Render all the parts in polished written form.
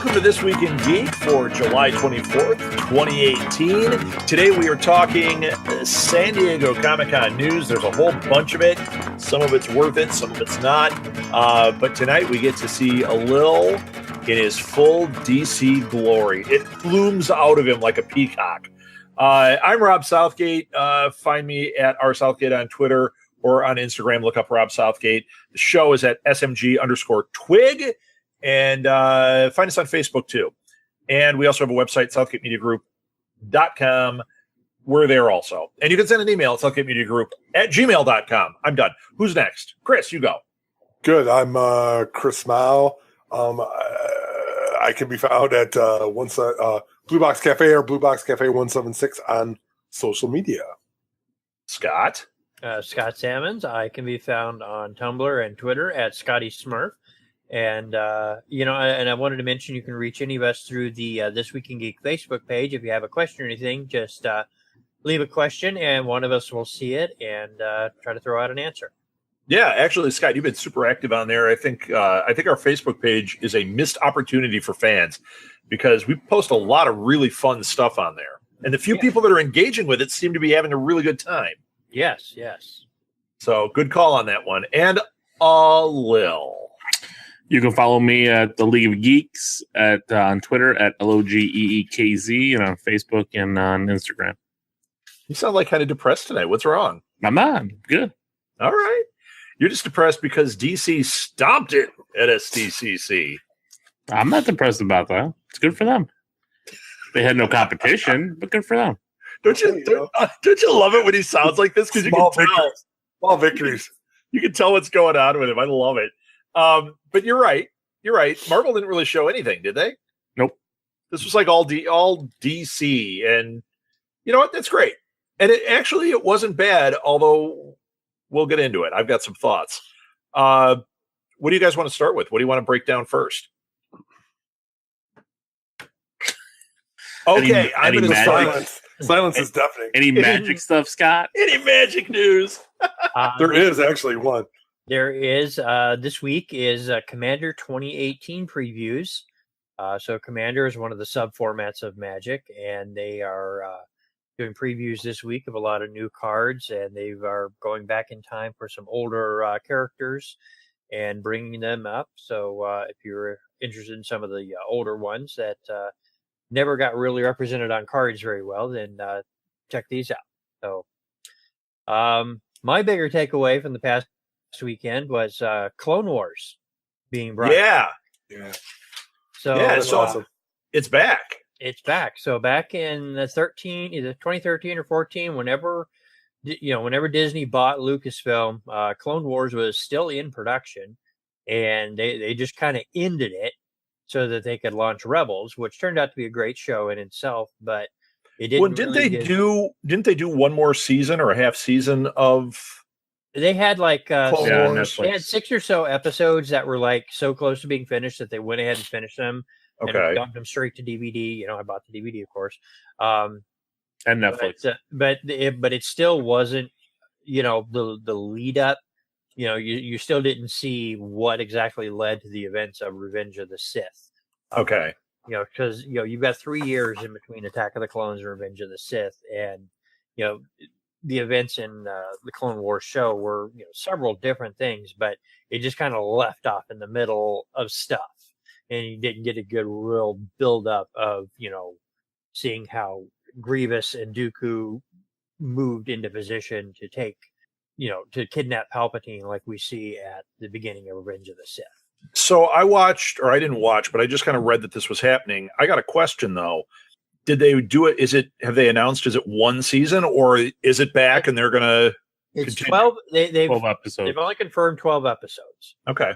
Welcome to This Week in Geek for July 24th, 2018. Today we are talking San Diego Comic-Con news. There's a whole bunch of it. Some of it's worth it, some of it's not. But tonight we get to see a Lil in his full DC glory. It blooms out of him like a peacock. I'm Rob Southgate. Find me at rsouthgate on Twitter or on Instagram. Look up Rob Southgate. The show is at SMG_twig. And find us on Facebook, too. And we also have a website, southgatemediagroup.com. We're there also. And you can send an email at southgatemediagroup@gmail.com. I'm done. Who's next? Chris, you go. Good. I'm Chris Mao. I can be found at Blue Box Cafe or Blue Box Cafe 176 on social media. Scott? Scott Salmons. I can be found on Tumblr and Twitter at Scotty Smurf. And, and I wanted to mention you can reach any of us through the This Week in Geek Facebook page. If you have a question or anything, just leave a question and one of us will see it and try to throw out an answer. Yeah, actually, Scott, you've been super active on there. I think our Facebook page is a missed opportunity for fans because we post a lot of really fun stuff on there. And the few people that are engaging with it seem to be having a really good time. Yes. So good call on that one. And Lil. You can follow me at the League of Geeks on Twitter at LOGEEKZ and on Facebook and on Instagram. You sound like kind of depressed tonight. What's wrong? I'm not. Good. All right. You're just depressed because DC stomped it at SDCC. I'm not depressed about that. It's good for them. They had no competition, but good for them. Don't you love it when he sounds like this? Because you can tell. Small victories. You can tell what's going on with him. I love it. But you're right. Marvel didn't really show anything, did they? Nope. This was like all DC, and you know what? That's great. And it wasn't bad, although we'll get into it. I've got some thoughts. What do you guys want to start with? What do you want to break down first? Okay, I'm going to silence. Silence is deafening. Any magic stuff, Scott? Any magic news? There is actually one. There is. This week is Commander 2018 previews. So Commander is one of the sub-formats of Magic, and they are doing previews this week of a lot of new cards, and they are going back in time for some older characters and bringing them up. So if you're interested in some of the older ones that never got really represented on cards very well, then check these out. So my bigger takeaway from the past weekend was Clone Wars being brought. Yeah. So awesome. It's back. It's back. So back in either 2013 or 14, whenever Disney bought Lucasfilm, Clone Wars was still in production, and they just kind of ended it so that they could launch Rebels, which turned out to be a great show in itself, but it didn't. Well, didn't they do one more season or a half season of? They had like they had 6 or so episodes that were like so close to being finished that they went ahead and finished them. Okay. And dumped them straight to DVD. I bought the DVD, of course. And Netflix. But it still wasn't, the lead up. You still didn't see what exactly led to the events of Revenge of the Sith. Okay. Because you've got 3 years in between Attack of the Clones and Revenge of the Sith, and the events in the Clone Wars show were several different things, but it just kind of left off in the middle of stuff, and you didn't get a good real build up of seeing how Grievous and Dooku moved into position to take to kidnap Palpatine like we see at the beginning of Revenge of the Sith. So I didn't watch, but I just kind of read that this was happening. I got a question though. Did they do it? Have they announced, is it one season or is it back and they're going to continue? 12. They've 12 episodes. They've only confirmed 12 episodes. Okay.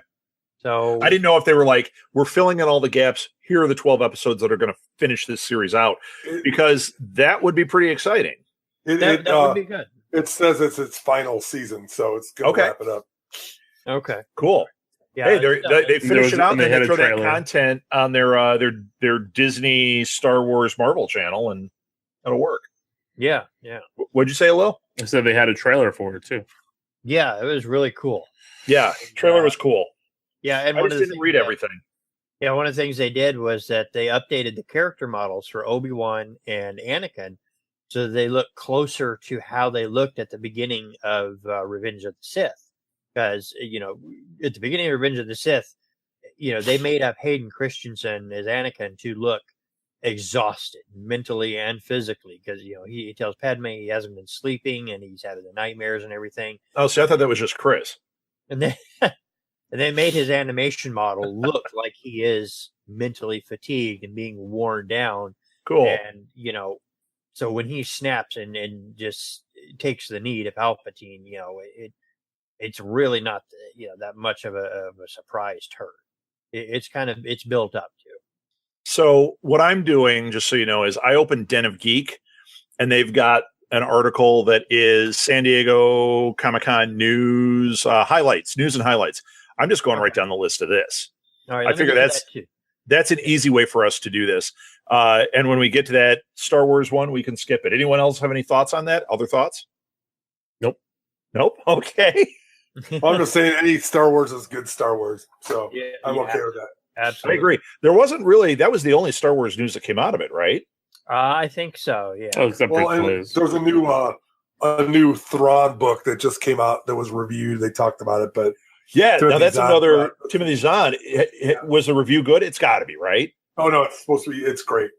So I didn't know if they were like, we're filling in all the gaps. Here are the 12 episodes that are going to finish this series out, because that would be pretty exciting. That would be good. It says it's its final season, so it's going to wrap it up. Okay. Cool. Yeah, hey, they finish it out and they throw that trailer. content on their Disney, Star Wars, Marvel channel, and that'll work. Yeah. What'd you say, Lil? I said they had a trailer for it too. Yeah, it was really cool. Yeah, trailer was cool. Yeah, and I just didn't read everything. Yeah, one of the things they did was that they updated the character models for Obi-Wan and Anakin so they look closer to how they looked at the beginning of Revenge of the Sith. Because, at the beginning of Revenge of the Sith, they made up Hayden Christensen as Anakin to look exhausted mentally and physically because, he tells Padme he hasn't been sleeping and he's having the nightmares and everything. Oh, so I thought that was just Chris. And then and they made his animation model look like he is mentally fatigued and being worn down. Cool. And, so when he snaps and just takes the knee to Palpatine, it's really not, that much of a surprise turn. It's built up to. So what I'm doing, just so you know, is I opened Den of Geek, and they've got an article that is San Diego Comic-Con news highlights, news and highlights. I'm just going right down the list of this. All right, I figure that's an easy way for us to do this. And when we get to that Star Wars one, we can skip it. Anyone else have any thoughts on that? Other thoughts? Nope. Okay. I'm just saying any Star Wars is good Star Wars. So I'm okay with that. Absolutely. I agree. There wasn't really, that was the only Star Wars news that came out of it, right? I think so, yeah. Oh, except for Quiz. There was a new Thrawn book that just came out that was reviewed. They talked about it, but yeah, now that's another right? Timothy Zahn. Was the review good? It's got to be, right? Oh no, it's supposed to be. It's great.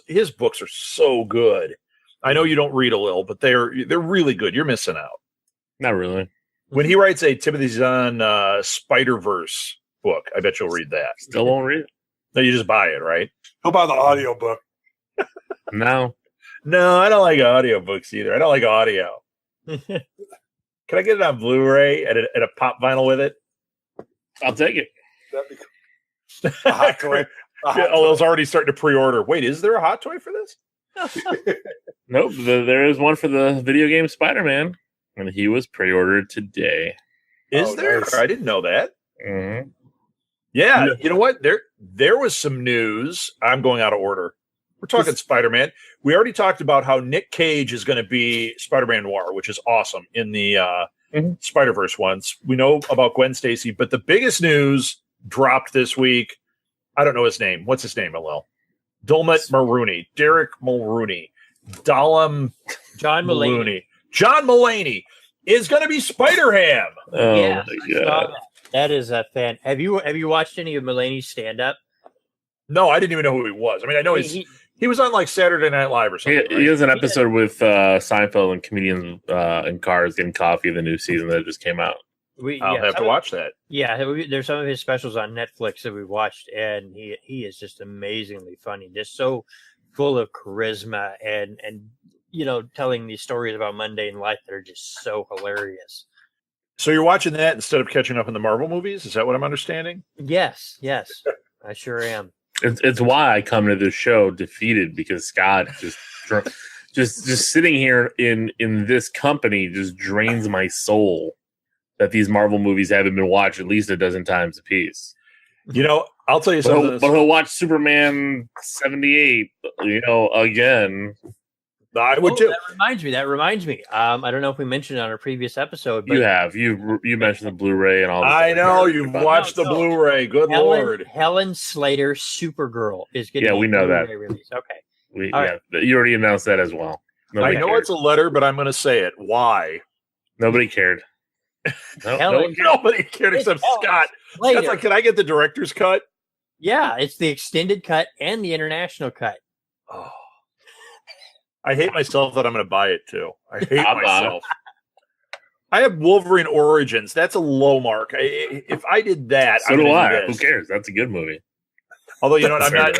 His books are so good. I know you don't read a little, but they're really good. You're missing out. Not really. When he writes a Timothy Zahn Spider-Verse book, I bet you'll read that. Still won't read it. No, you just buy it, right? He'll buy the audio book. No, I don't like audiobooks either. I don't like audio. Can I get it on Blu-ray and a pop vinyl with it? I'll take it. That'd be cool. A hot toy. I was already starting to pre-order. Wait, is there a hot toy for this? Nope. There is one for the video game Spider-Man, and he was pre-ordered today. Is there? Nice. I didn't know that. Mm-hmm. Yeah, you know what? There was some news. I'm going out of order. We're talking Spider-Man. We already talked about how Nick Cage is going to be Spider-Man Noir, which is awesome in the Spider-Verse ones. We know about Gwen Stacy, but the biggest news dropped this week. I don't know his name. What's his name, Alel? Derek Mulrooney. John Mulaney. John Mulaney is going to be Spider-Ham. Oh, Yeah, my God. that is a fan. Have you watched any of Mulaney's stand-up? No, I didn't even know who he was. I mean, I know he was on like Saturday Night Live or something. He has an episode with Seinfeld and comedians in cars getting coffee, the new season that just came out. I'll have to watch that. Yeah, there's some of his specials on Netflix that we watched, and he is just amazingly funny, just so full of charisma and telling these stories about mundane life that are just so hilarious. So you're watching that instead of catching up on the Marvel movies? Is that what I'm understanding? Yes, I sure am. It's why I come to this show defeated, because Scott just sitting here in this company just drains my soul that these Marvel movies haven't been watched at least a dozen times apiece. I'll tell you something. But he'll watch Superman 78, again. I would too. That reminds me. I don't know if we mentioned it on our previous episode, but You have. You mentioned the Blu-ray and all this. I know you've watched the Blu-ray. Good Lord. Helen Slater Supergirl is getting we know that. release. Okay. You already announced that as well. I know it's a letter, but I'm going to say it. Why? Nobody cared. Nobody cared except Scott. Scott's like, can I get the director's cut? Yeah, it's the extended cut and the international cut. Oh. I hate myself that I'm going to buy it too. I hate myself. I have Wolverine Origins. That's a low mark. If I did that, so do I. Who cares? That's a good movie. Although, you know what? I'm not.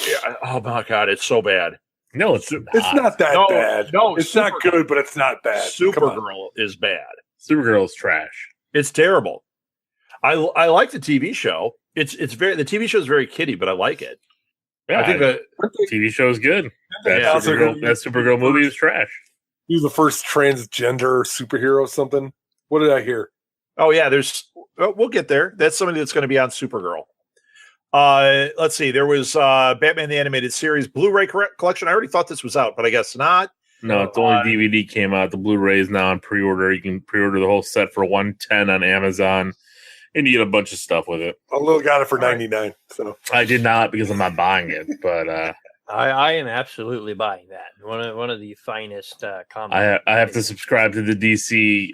Yeah, oh my God, it's so bad. No, it's not that bad. No, it's not good, but it's not bad. Supergirl is bad. Supergirl is trash. It's terrible. I like the TV show. The TV show is very kiddie, but I like it. Yeah, I think the TV show is good. That Supergirl movie was trash. He was the first transgender superhero or something. What did I hear? Oh, yeah, we'll get there. That's somebody that's going to be on Supergirl. Let's see. There was Batman the Animated Series Blu-ray collection. I already thought this was out, but I guess not. No, it's only DVD came out. The Blu-ray is now on pre-order. You can pre-order the whole set for $110 on Amazon. And you get a bunch of stuff with it. A little got it for $99. So I did not because I'm not buying it, but I am absolutely buying that. One of the finest comics. I have to subscribe to the DC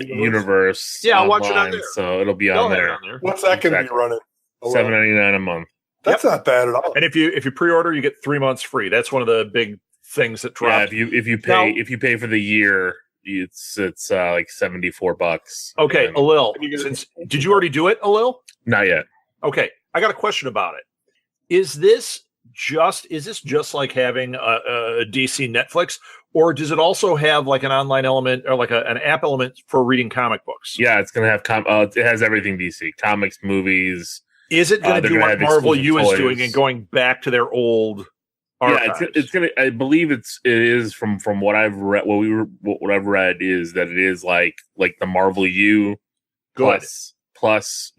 universe. Yeah, I'll watch it on online, there. so it'll be They'll on have it there. on there. what's that going to be Exactly. running? $7.99 a month. That's not bad at all. And if you pre-order, you get 3 months free. That's one of the big things that Yeah, dropped. if you pay for the year, it's like $74. Okay, And- Alil, did you already do it, Alil? not yet. Okay, I got a question about it. Is this just like having a DC Netflix, or does it also have like an online element or like an app element for reading comic books? Yeah, it's gonna have it has everything DC, comics, movies. Is it going to they're do gonna what have Marvel exclusive U is toys. doing and going back to their old Yeah, archives? it's gonna. I believe it is from what I've read. What I've read is that it is like the Marvel U Good. plus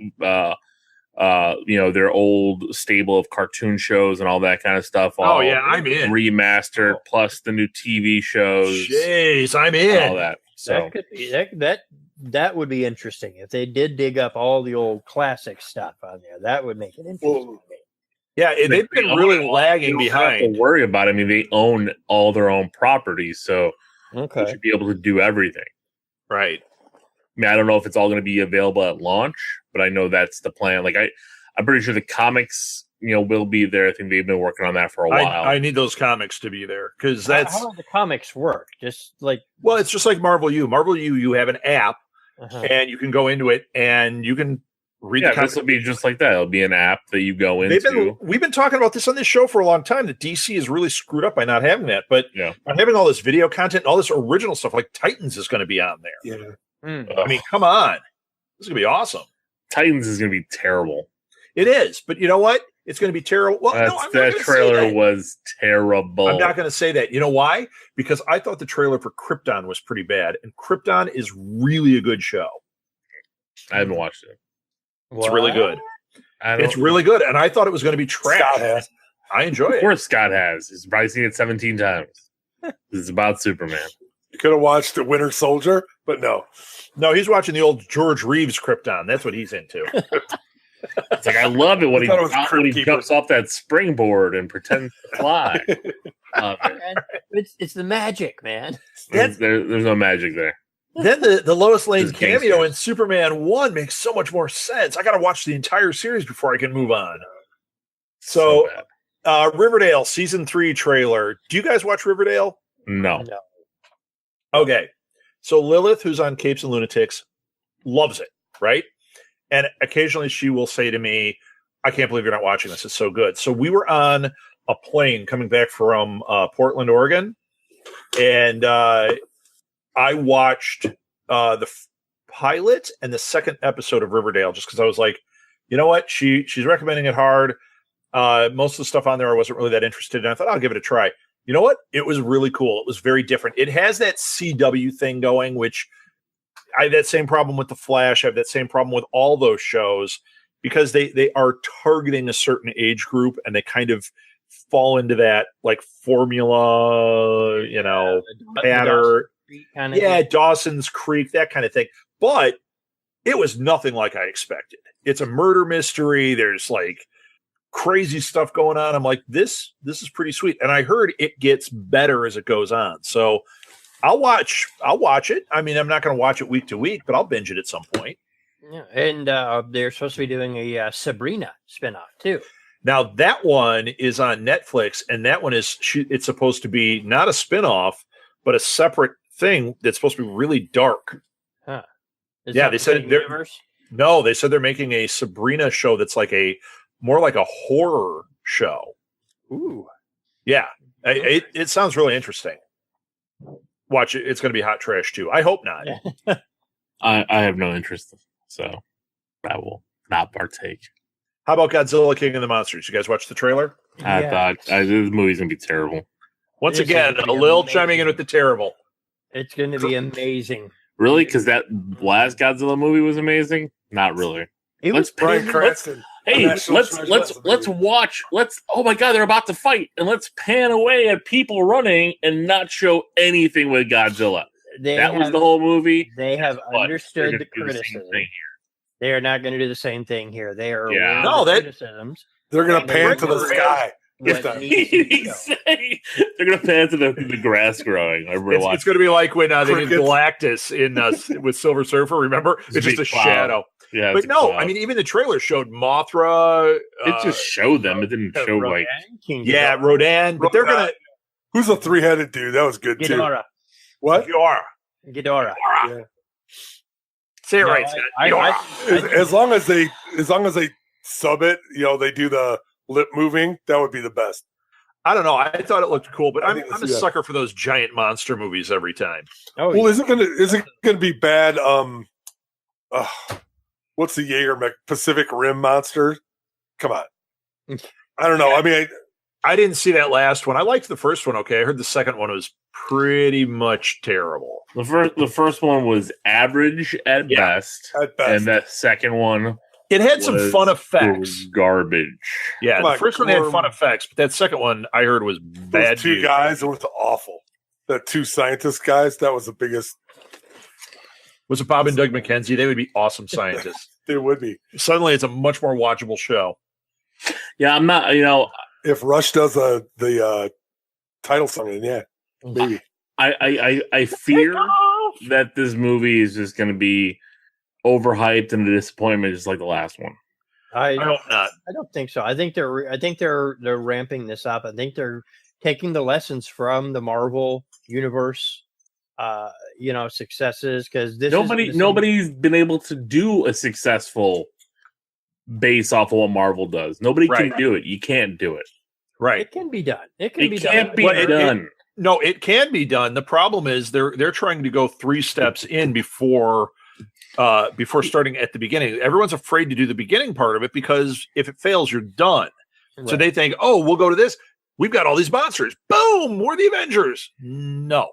their old stable of cartoon shows and all that kind of stuff. Oh All yeah, I'm in. remastered plus the new TV shows. Jeez, I'm and all in. that. So That could be that would be interesting if they did dig up all the old classic stuff on there. That would make it interesting. Well, Yeah, they've been really lagging you don't have behind. to worry about it. I mean, they own all their own properties, so they Okay. should be able to do everything. Right. I mean, I don't know if it's all going to be available at launch, but I know that's the plan. Like I'm pretty sure the comics, will be there. I think they've been working on that for a while. I need those comics to be there because How that's do the comics work? Just like well, it's just like Marvel U. Marvel U, you have an app and you can go into it and you can read the Yeah, comics. this will be just like that. It'll be an app that you go into. We've been talking about this on this show for a long time. That DC is really screwed up by not having that, but Yeah. by having all this video content, and all this original stuff, like Titans is going to be on there. yeah. I mean, come on, this is going to be awesome. Titans is going to be terrible. It is, but you know what? It's going to be terrible. Well, no, I'm not that going to say trailer that. was terrible. I'm not going to say that. You know why? Because I thought the trailer for Krypton was pretty bad, and Krypton is really a good show. I haven't watched it. It's really good. I don't, It's really good, and I thought it was going to be trash. Scott has. I enjoy Of it. course, Scott has. He's probably seen it 17 times. It's about Superman. You could have watched The Winter Soldier, but no. No, he's watching the old George Reeves Krypton. That's what he's into. It's like I love it when I thought it was when Crypt he Keeper. jumps off that springboard and pretends to fly. Love it. And it's the magic, man. There's no magic there. Then the Lois Lane Just cameo gangsters. in Superman 1 makes so much more sense. I got to watch the entire series before I can move on. So, bad. Riverdale season 3 trailer. Do you guys watch Riverdale? No. Okay. So Lilith, who's on Capes and Lunatics, loves it, right? And occasionally she will say to me, I can't believe you're not watching this. It's so good. So we were on a plane coming back from Portland, Oregon, and I watched the pilot and the second episode of Riverdale just because I was like, you know what? She's recommending it hard. Most of the stuff on there I wasn't really that interested in. I thought I'll give it a try. You know what? It was really cool. It was very different. It has that CW thing going, which I have that same problem with The Flash. I have that same problem with all those shows because they are targeting a certain age group and they kind of fall into that like formula, pattern. Kind Yeah, Dawson's Creek, that kind of thing. But it was nothing like I expected. It's a murder mystery. There's like crazy stuff going on. I'm like, this is pretty sweet. And I heard it gets better as it goes on. So I'll watch it. I mean, I'm not going to watch it week to week, but I'll binge it at some point. Yeah, and they're supposed to be doing a Sabrina spinoff too. Now that one is on Netflix, and that one it's supposed to be not a spinoff, but a separate thing that's supposed to be really dark. Huh. Yeah, they said no, they said they're making a Sabrina show that's like more like a horror show. Ooh. Yeah, it sounds really interesting. Watch it. It's going to be hot trash too. I hope not. Yeah. I have no interest, so I will not partake. How about Godzilla King of the Monsters? You guys watch the trailer? I thought this movie's gonna be terrible. Once This is again, gonna be Lil amazing. chiming in with the terrible. It's going to be amazing. Really? Because that last Godzilla movie was amazing? Not really. It Let's was Bryan pretty- Cranston. Hey, National let's Treasure. watch. Oh my God, they're about to fight, and let's pan away at people running and not show anything with Godzilla. They That was have- the whole movie. They have But understood they're the gonna do same criticism. thing They are not going to do the same thing here. They are Yeah. aware of No, the that- criticisms. They're going to And pan to the they're- sky. what If needs to be shown. They're gonna pan to the grass growing. It's going to be like when they did Crickets. Galactus in with Silver Surfer. Remember, it's just a cloud. shadow. Yeah, But it's a no, cloud. I mean, even the trailer showed Mothra. it just showed them. It didn't show Rodan, like King yeah, Ghidorah, Rodan. But they're Rodan. gonna Who's a 3-headed dude? That was good too. Ghidorah. What? Ghidorah. Ghidorah. Yeah. Say it No, right, Scott. I- Ghidorah. As long as they sub it, they do the lip moving. That would be the best. I don't know. I thought it looked cool, but I I'm think a it's- yeah. sucker for those giant monster movies every time. Oh, Well, yeah. is it gonna be bad? What's the Jaeger Pacific Rim monster? Come on. I don't know. I mean, I didn't see that last one. I liked the first one. Okay, I heard the second one was pretty much terrible. the first one was average at Yeah. best, at best. and that second one It had some was fun effects. garbage. Yeah, Come the on, first one had Gorm. fun effects, but that second one I heard was bad. Those two news. guys were awful. The two scientist guys, that was the biggest. Was it Bob and Doug McKenzie? They would be awesome scientists. They would be. Suddenly, it's a much more watchable show. Yeah, I'm not. If Rush does the title song, then yeah, maybe. I fear that this movie is just going to be overhyped and a disappointment, just like the last one. I hope not. I don't think so. I think they're ramping this up. I think they're taking the lessons from the Marvel universe, successes, because Nobody's been able to do a successful base off of what Marvel does. Nobody Right. can do it. You can't do it. Right. It can be done. It can be can't done. be Well, done. No, it can be done. The problem is they're trying to go 3 steps in before starting at the beginning. Everyone's afraid to do the beginning part of it because if it fails, you're done. So Right. they think, oh, we'll go to this. We've got all these monsters. Boom, we're the Avengers. No.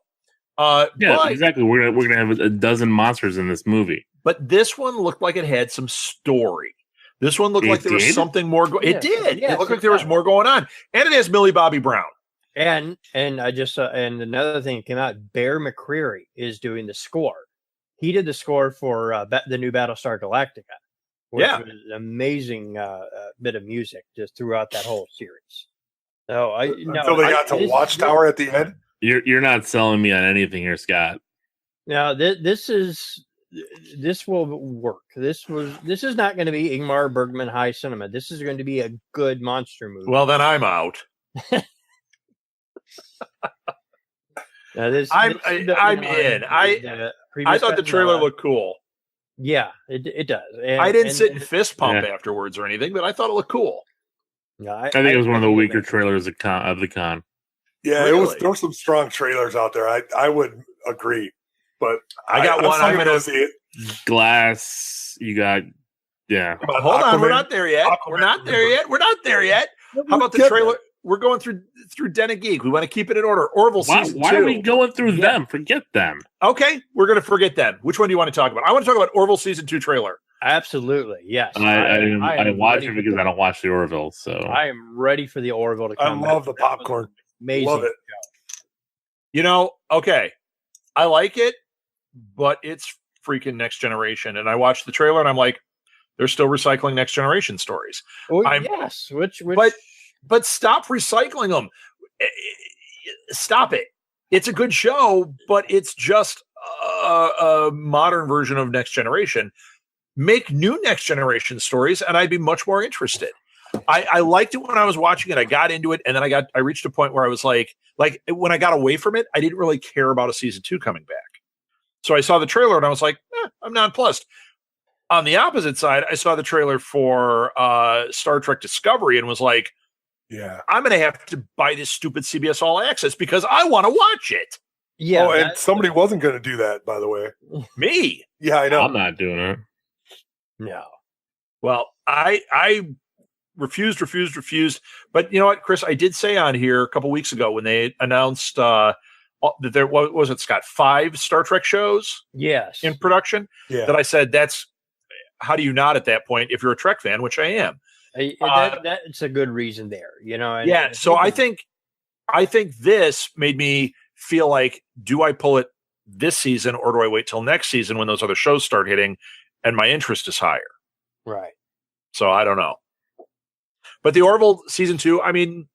Yeah, but, exactly. We're gonna have a dozen monsters in this movie. but this one looked like it had some story. This one looked It like there was did? something more. It Yes, did. yes, It looked it like there was does. more going on, and it has Millie Bobby Brown. And I just and another thing that came out, Bear McCreary is doing the score. He did the score for the new Battlestar Galactica, which Yeah. was an amazing bit of music just throughout that whole series. So Until they got to Watchtower at the end. You're not selling me on anything here, Scott. Now this will work. This is not going to be Ingmar Bergman high cinema. This is going to be a good monster movie. Well, then I'm out. Now, I'm in. I thought the trailer looked cool. Yeah, it does. And, I didn't sit and fist pump Yeah. afterwards or anything, but I thought it looked cool. No, I think it was one of the think weaker it- trailers of the con. Yeah, Really? there were some strong trailers out there. I would agree, but I got I'm one. still I'm gonna gonna go see it. Glass, you got Come hold on. We're Aquaman. not there yet. We're not there yet. We're not there yet. How about the Get trailer? there. We're going through Den of Geek. We want to keep it in order. Orville Why season 2. are we going through Yeah. them? Forget them. Okay, we're going to forget them. Which one do you want to talk about? I want to talk about Orville season 2 trailer. Absolutely, yes. I didn't watch ready it for because the- I don't watch the Orville. So I am ready for the Orville to I come. love back. the popcorn. Amazing. Love it. Okay, I like it, but it's freaking Next Generation. And I watched the trailer and I'm like, they're still recycling Next Generation stories. Oh, I'm- yes, which But stop recycling them. Stop it. It's a good show, but it's just a modern version of Next Generation. Make new Next Generation stories, and I'd be much more interested. I liked it when I was watching it. I got into it, and then I reached a point where I was like when I got away from it, I didn't really care about a season 2 coming back. So I saw the trailer, and I was like, I'm nonplussed. On the opposite side, I saw the trailer for Star Trek Discovery and was like, Yeah. I'm going to have to buy this stupid CBS All Access because I want to watch it. yeah, Oh, and somebody wasn't going to do that, by the way. Me. Yeah, I know. I'm not doing it. no. Well, I refused. But you know what, Chris? I did say on here a couple weeks ago when they announced that there was it, Scott, 5 Star Trek shows Yes. in production. Yeah. That I said how do you not at that point if you're a Trek fan, which I am. That's a good reason there, and- Yeah. and So I think this made me feel like, do I pull it this season or do I wait till next season when those other shows start hitting and my interest is higher? Right. So I don't know. But the Orville season 2, I mean,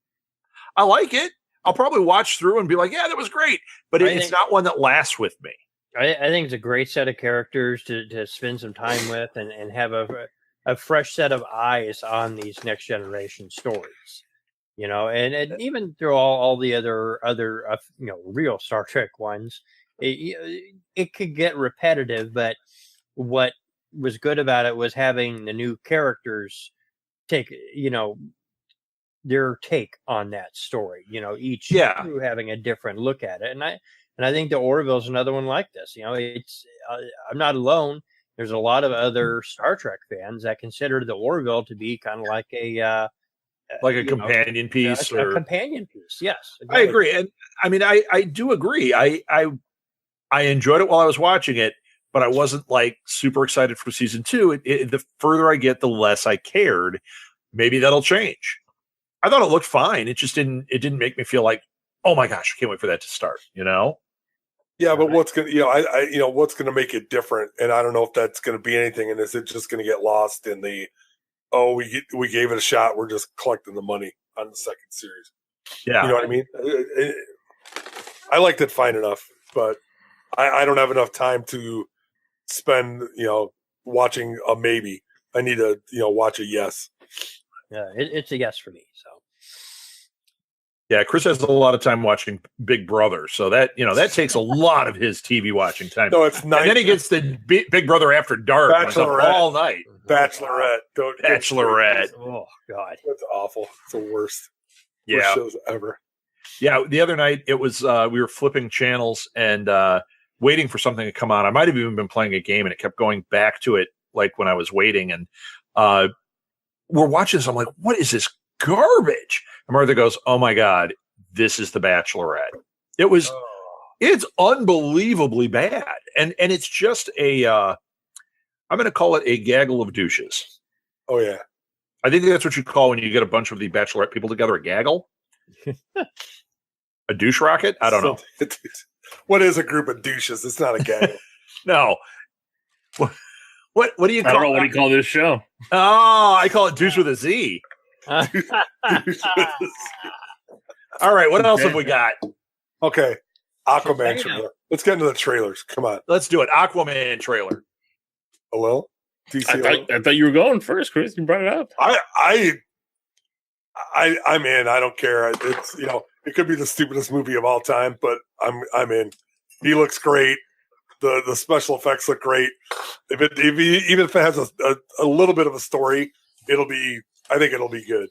I like it. I'll probably watch through and be like, yeah, that was great. But it's not one that lasts with me. I think it's a great set of characters to spend some time with and have a fresh set of eyes on these next generation stories. You know, and even through all the other real Star Trek ones, it could get repetitive. But what was good about it was having the new characters take their take on that story. You know, each crew having a different look at it, and I think the Orville's another one like this. You know, it's I'm not alone. There's a lot of other Star Trek fans that consider the Orville to be kind of like a companion piece, a companion piece. Yes, I agree, and I mean, I do agree. I enjoyed it while I was watching it, but I wasn't like super excited for season 2. The further I get, the less I cared. Maybe that'll change. I thought it looked fine. It just didn't. It didn't make me feel like, oh my gosh, I can't wait for that to start. You know? Yeah, but what's gonna what's gonna make it different? And I don't know if that's gonna be anything. And is it just gonna get lost in the we gave it a shot, we're just collecting the money on the second series? Yeah, you know what I mean. I liked it fine enough, but I don't have enough time to spend watching a maybe. I need to watch a yes. Yeah, it's a yes for me. So yeah, Chris has a lot of time watching Big Brother, so that that takes a lot of his TV watching time. No, it's nice. And then he gets the Big Brother After Dark all night. Bachelorette. Bachelorette. Oh God, that's awful. It's the worst. Yeah, worst shows ever. Yeah, the other night it was we were flipping channels and waiting for something to come on. I might have even been playing a game, and it kept going back to it like when I was waiting. And we're watching this. I'm like, what is this garbage? And Martha goes, oh my God, this is The Bachelorette. It's unbelievably bad. And it's just I'm going to call it a gaggle of douches. Oh yeah. I think that's what you call when you get a bunch of the Bachelorette people together, a gaggle. A douche rocket? I don't know. What is a group of douches? It's not a gaggle. No. What do you call it? I don't know. What do you call this show? Oh, I call it douche with a Z. All right, what else have we got? Okay, Aquaman trailer. Let's get into the trailers. Come on, let's do it. Aquaman trailer. Hello, DC. I thought you were going first, Chris. You brought it up. I'm in. I don't care. It's it could be the stupidest movie of all time, but I'm in. He looks great. The special effects look great. Even if it has a little bit of a story, I think it'll be good.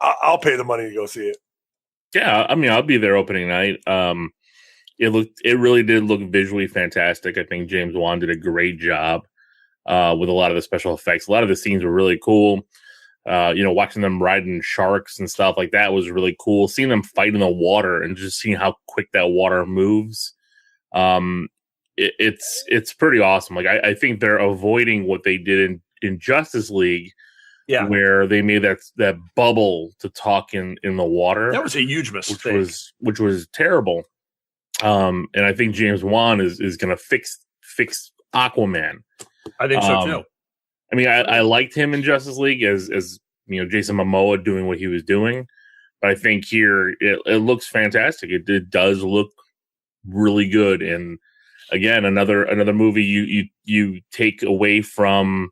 I'll pay the money to go see it. Yeah, I mean, I'll be there opening night. It really did look visually fantastic. I think James Wan did a great job with a lot of the special effects. A lot of the scenes were really cool. Watching them riding sharks and stuff like that was really cool. Seeing them fight in the water and just seeing how quick that water moves. It's pretty awesome. Like I think they're avoiding what they did in Justice League. Yeah, where they made that bubble to talk in the water. That was a huge mistake. Which was terrible. And I think James Wan is going to fix Aquaman. I think so too. I mean, I liked him in Justice League as Jason Momoa doing what he was doing, but I think here it looks fantastic. It does look really good. And again, another movie you take away from.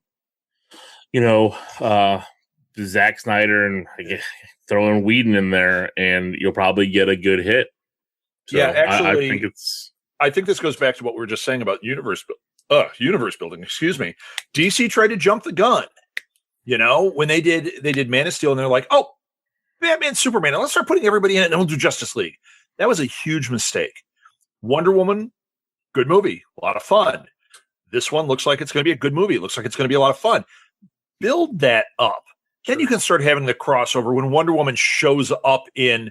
Zack Snyder and throwing Whedon in there, and you'll probably get a good hit. So yeah, actually, I think this goes back to what we were just saying about universe building. Excuse me. DC tried to jump the gun. When they did Man of Steel, and they're like, oh, Batman, Superman, and let's start putting everybody in it, and we'll do Justice League. That was a huge mistake. Wonder Woman, good movie, a lot of fun. This one looks like it's going to be a good movie. It looks like it's going to be a lot of fun. Build that up. Then you can start having the crossover when Wonder Woman shows up in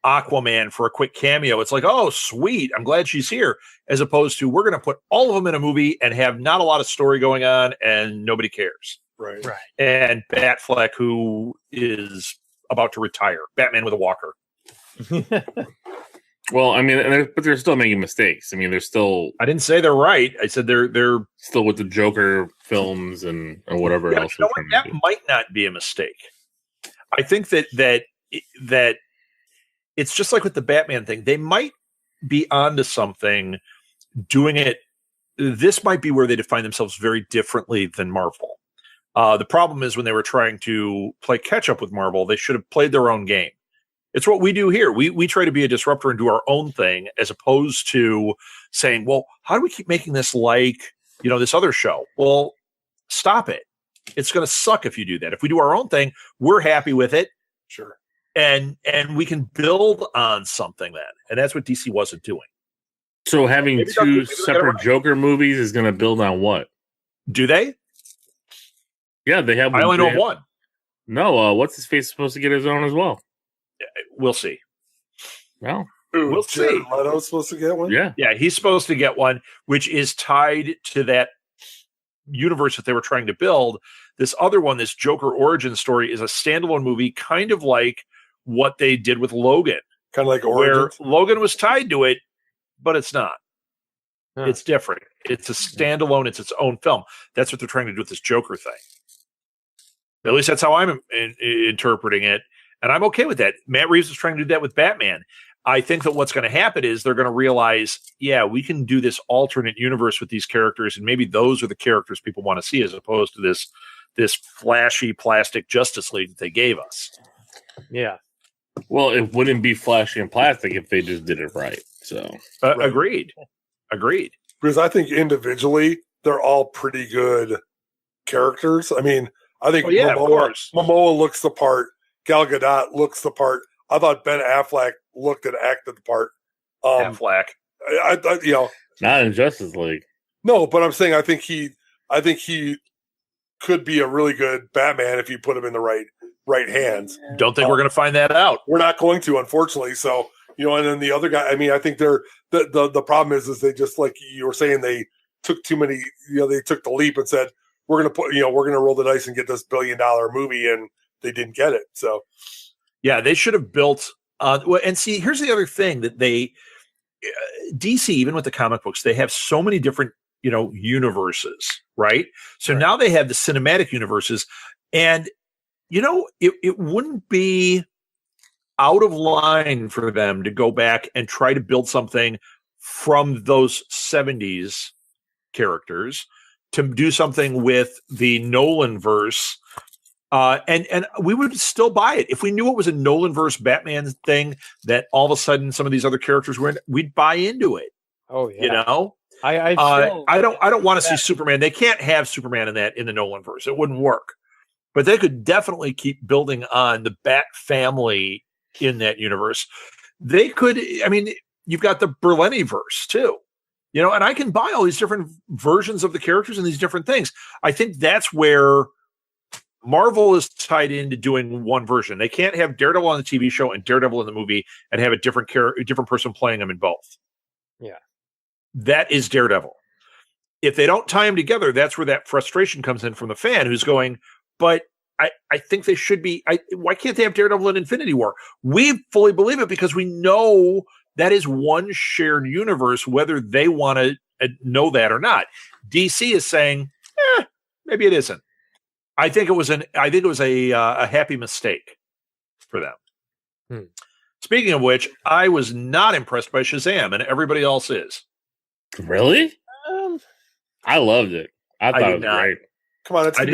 Aquaman for a quick cameo. It's like, oh, sweet. I'm glad she's here. As opposed to, we're going to put all of them in a movie and have not a lot of story going on and nobody cares. Right. And Batfleck, who is about to retire. Batman with a walker. Well, I mean, but they're still making mistakes. I mean, they're still. I didn't say they're right. I said they're still with the Joker films and whatever yeah, else. You know what? That might not be a mistake. I think that it's just like with the Batman thing. They might be onto something doing it. This might be where they define themselves very differently than Marvel. The problem is when they were trying to play catch up with Marvel, they should have played their own game. It's what we do here. We try to be a disruptor and do our own thing, as opposed to saying, well, how do we keep making this like, this other show? Well, stop it. It's going to suck if you do that. If we do our own thing, we're happy with it. Sure. And we can build on something then. And that's what DC wasn't doing. So having Maybe two they'll separate Joker movies is going to build on what? Do they? Yeah, they have. I only know one. No, what's his face supposed to get his own as well? We'll see. Well, we'll see. Jared Leto's supposed to get one? Yeah, he's supposed to get one, which is tied to that universe that they were trying to build. This other one, this Joker origin story, is a standalone movie, kind of like what they did with Logan. Kind of like Origins. Where Logan was tied to it, but it's not. Huh. It's different. It's a standalone. It's its own film. That's what they're trying to do with this Joker thing. At least that's how I'm interpreting it. And I'm okay with that. Matt Reeves was trying to do that with Batman. I think that what's going to happen is they're going to realize, yeah, we can do this alternate universe with these characters, and maybe those are the characters people want to see, as opposed to this flashy plastic Justice League that they gave us. Yeah. Well, it wouldn't be flashy and plastic if they just did it right. So Right. Agreed. Because I think individually they're all pretty good characters. I mean, I think Momoa looks the part. Gal Gadot looks the part. I thought Ben Affleck looked and acted the part. Affleck. I not in Justice League. No, but I'm saying I think he could be a really good Batman if you put him in the right hands. Don't think we're going to find that out. We're not going to, unfortunately. So, and then the other guy, I mean, I think the problem is they just, like you were saying, they took too many, they took the leap and said, we're going to roll the dice and get this $1 billion movie, and they didn't get it. So, yeah, they should have built and see, here's the other thing that DC, even with the comic books, they have so many different, universes, right? So now they have the cinematic universes, and, it wouldn't be out of line for them to go back and try to build something from those 70s characters to do something with the Nolan verse. And we would still buy it if we knew it was a Nolan verse Batman thing that all of a sudden some of these other characters were in. We'd buy into it. Oh yeah. I don't want to see Superman. They can't have Superman in the Nolan verse. It wouldn't work. But they could definitely keep building on the Bat family in that universe. They could. I mean, you've got the Berlini verse too. And I can buy all these different versions of the characters and these different things. I think that's where Marvel is tied into doing one version. They can't have Daredevil on the TV show and Daredevil in the movie and have a different person playing them in both. Yeah. That is Daredevil. If they don't tie them together, that's where that frustration comes in from the fan who's going, but I think they should be. Why can't they have Daredevil in Infinity War? We fully believe it because we know that is one shared universe, whether they want to know that or not. DC is saying, maybe it isn't. I think it was a happy mistake for them. Speaking of which, I was not impressed by Shazam, and everybody else is. Really? I loved it. I thought it was great. Come on, it's gonna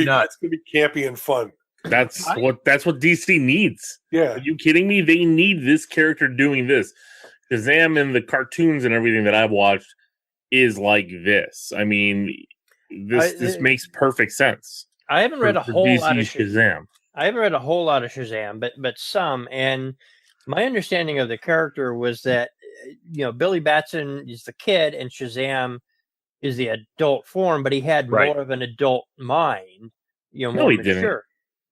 be campy and fun. That's what DC needs. Yeah. Are you kidding me? They need this character doing this. Shazam and the cartoons and everything that I've watched is like this. I mean, this makes perfect sense. I haven't read a whole lot of Shazam. I haven't read a whole lot of Shazam, but some. And my understanding of the character was that Billy Batson is the kid and Shazam is the adult form, but he had more of an adult mind. More no, he mature.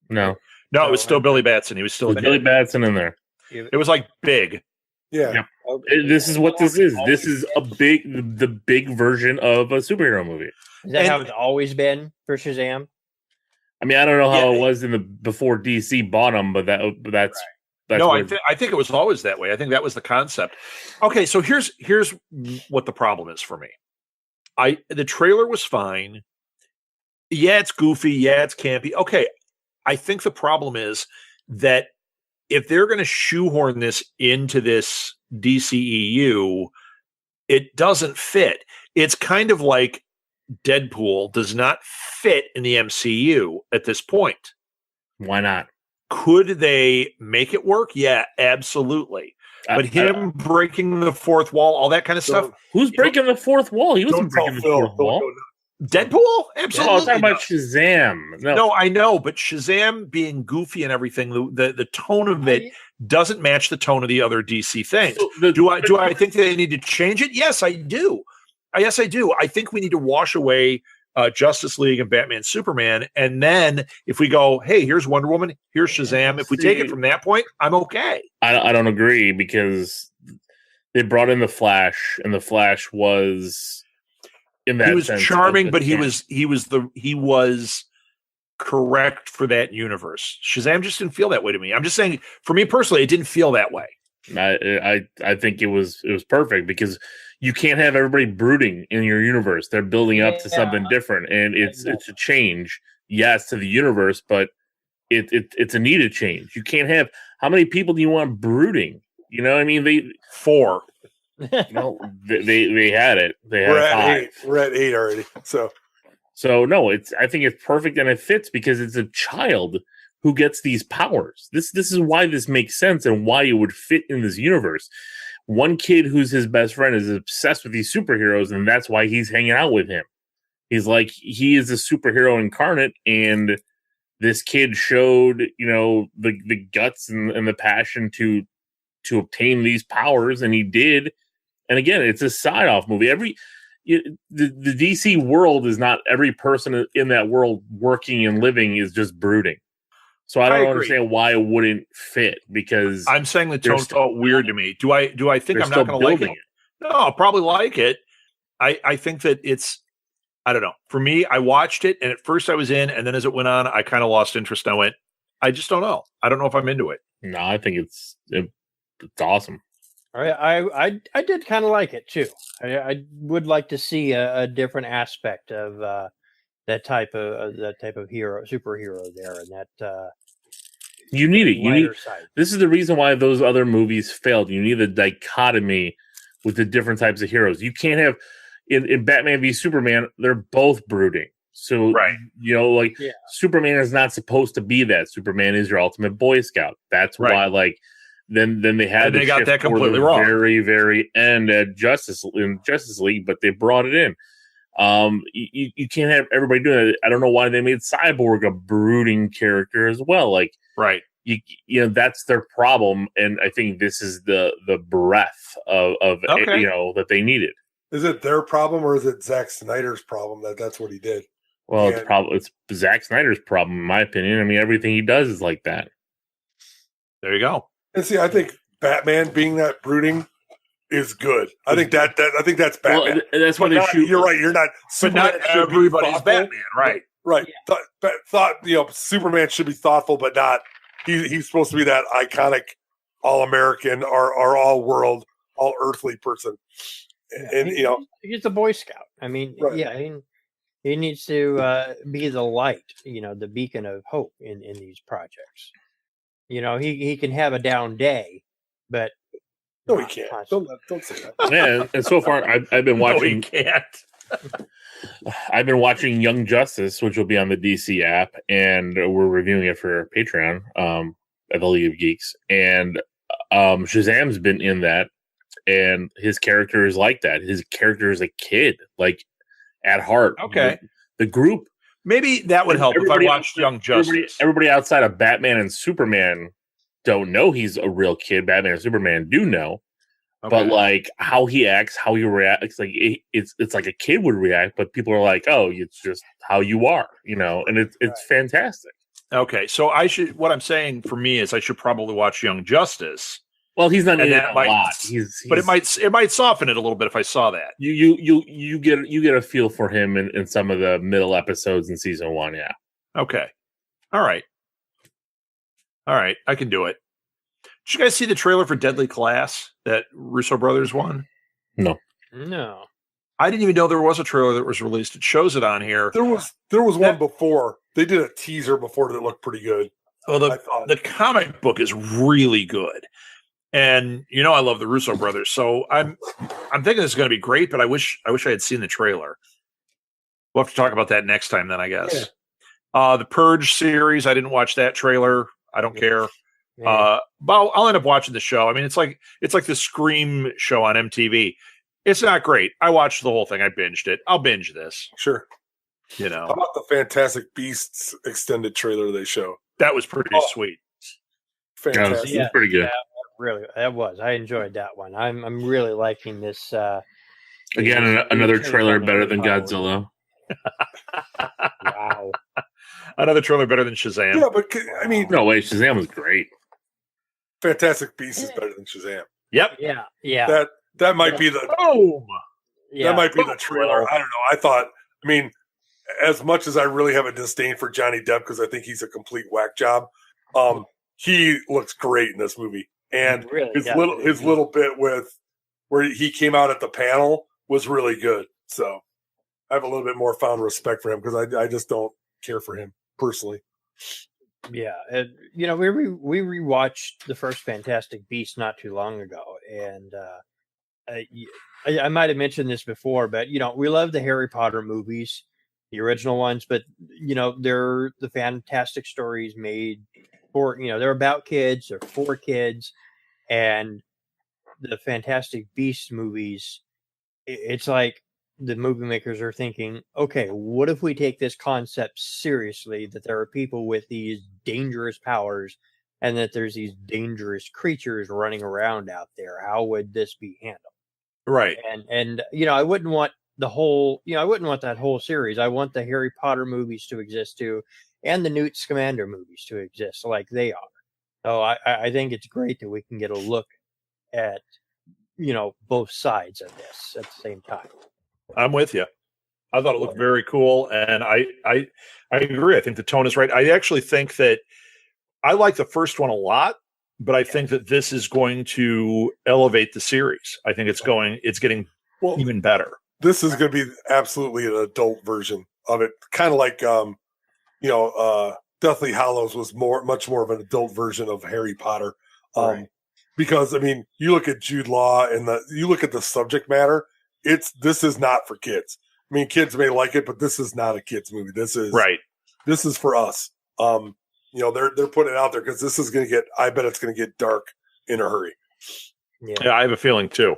Didn't. No, it was still Billy Batson. He was still Billy Batson in there. It was like big. Yeah. This is what this is. This is the big version of a superhero movie. Is that how it's always been for Shazam? I mean, I don't know how it was before DC bought them, but that's No, I think it was always that way. I think that was the concept. Okay, so here's what the problem is for me. The trailer was fine. Yeah, it's goofy. Yeah, it's campy. Okay, I think the problem is that if they're going to shoehorn this into this DCEU, it doesn't fit. It's kind of like Deadpool does not fit in the MCU at this point. Why not? Could they make it work? Yeah, absolutely. But him breaking the fourth wall, all that kind of stuff. Who's breaking the fourth wall? He wasn't breaking the fourth wall. Deadpool? Absolutely. No, I'm talking about Shazam. No, I know, but Shazam being goofy and everything, the tone of it doesn't match the tone of the other DC things. So do I think they need to change it? Yes, I do. Yes, I do. I think we need to wash away Justice League and Batman, Superman, and then if we go, hey, here's Wonder Woman, here's Shazam. If we take it from that point, I'm okay. I don't agree because they brought in the Flash, and the Flash was in that. He was charming, but he was correct for that universe. Shazam just didn't feel that way to me. I'm just saying, for me personally, it didn't feel that way. I think it was perfect because you can't have everybody brooding in your universe. They're building up to something different, and it's a change, yes, to the universe, but it's a needed change. You can't have how many people do you want brooding? You know what I mean? 4. No, they had it. They had 5. We're at 8 already. So no, I think it's perfect and it fits because it's a child who gets these powers. This is why this makes sense and why it would fit in this universe. One kid who's his best friend is obsessed with these superheroes, and that's why he's hanging out with him. He's like, he is a superhero incarnate, and this kid showed, the guts and the passion to obtain these powers, and he did. And again, it's a side-off movie. The DC world is not every person in that world working and living is just brooding. So I don't understand why it wouldn't fit, because I'm saying the tone felt weird to me. Do I think I'm not going to like it? No, I'll probably like it. I think that I don't know. For me, I watched it, and at first I was in, and then as it went on, I kind of lost interest. I went, I just don't know. I don't know if I'm into it. No, I think it's awesome. All right, I did kind of like it too. I would like to see a different aspect of that type of superhero there, and that you need it. This is the reason why those other movies failed. You need a dichotomy with the different types of heroes. You can't have in Batman v Superman. They're both brooding. So Superman is not supposed to be that. Superman is your ultimate Boy Scout. That's why Then they had they got that completely wrong. Very, very end at Justice League, but they brought it in. You can't have everybody doing it. I don't know why they made Cyborg a brooding character as well. That's their problem, and I think this is the breadth of that they needed. Is it their problem or is it Zack Snyder's problem that's what he did? Well, it's Zack Snyder's problem, in my opinion. I mean, everything he does is like that. There you go. And see, I think Batman being that brooding is good. I think that's Batman. Well, that's why they shoot. You're right. You're not. But not everybody's Batman, right? Right. Yeah. Thought Superman should be thoughtful, but not. He's supposed to be that iconic, all American, or all world, all earthly person. And he's a Boy Scout. I mean, he needs to be the light, the beacon of hope in these projects. He can have a down day, but no, he can't. Don't say that. Yeah, and so far I've been watching. No, he can't. I've been watching Young Justice, which will be on the DC app, and we're reviewing it for Patreon at the League of Geeks. And Shazam's been in that, and his character is like that. His character is a kid, like at heart. Okay, the group. Maybe that would help if I watched Young Justice. Everybody outside of Batman and Superman don't know he's a real kid. Batman and Superman do know. Okay. But how he acts, how he reacts, it's like a kid would react, but people are like, "Oh, it's just how you are," and it's fantastic. Okay, so what I'm saying for me is I should probably watch Young Justice. Well, he's not in it a lot. But it might soften it a little bit if I saw that. You get a feel for him in some of the middle episodes in season 1. Yeah. Okay. All right. I can do it. Did you guys see the trailer for Deadly Class that Russo brothers won? No. I didn't even know there was a trailer that was released. It shows it on here. There was one before. They did a teaser before that looked pretty good. Well, the comic book is really good. And I love the Russo brothers, so I'm thinking this is going to be great. But I wish I had seen the trailer. We'll have to talk about that next time, then I guess. Yeah. The Purge series, I didn't watch that trailer. I don't care. But I'll end up watching the show. I mean, it's like the Scream show on MTV. It's not great. I watched the whole thing. I binged it. I'll binge this. Sure. How about the Fantastic Beasts extended trailer they show? That was pretty sweet. Fantastic. Yeah, pretty good. Really, that was. I enjoyed that one. I'm really liking this. Again, another trailer better than Godzilla. Wow. Another trailer better than Shazam. Yeah, but I mean, no way, Shazam was great. Fantastic Beasts is better than Shazam. Yep. Yeah. That might be the that might be the trailer. I don't know. I mean, as much as I really have a disdain for Johnny Depp because I think he's a complete whack job, he looks great in this movie. And really his little bit with where he came out at the panel was really good. So I have a little bit more fond respect for him because I just don't care for him personally. Yeah, and we rewatched the first Fantastic Beasts not too long ago, and I might have mentioned this before, but we love the Harry Potter movies, the original ones, but they're the fantastic stories made for they're about kids, they're for kids, and the Fantastic Beasts movies, it's like the movie makers are thinking, okay, what if we take this concept seriously, that there are people with these dangerous powers and that there's these dangerous creatures running around out there? How would this be handled? Right. And I wouldn't want that whole series. I want the Harry Potter movies to exist too, and the Newt Scamander movies to exist like they are. So I think it's great that we can get a look at, both sides of this at the same time. I'm with you. I thought it looked very cool, and I agree. I think the tone is right. I actually think that I like the first one a lot, but I think that this is going to elevate the series. I think it's getting even better. This is going to be absolutely an adult version of it, kind of like Deathly Hallows was much more of an adult version of Harry Potter. Right. Because I mean, you look at Jude Law and you look at the subject matter. This is not for kids. I mean, kids may like it, but this is not a kids movie. This is right. This is for us. They're putting it out there because this is going to get. I bet it's going to get dark in a hurry. Yeah, I have a feeling too.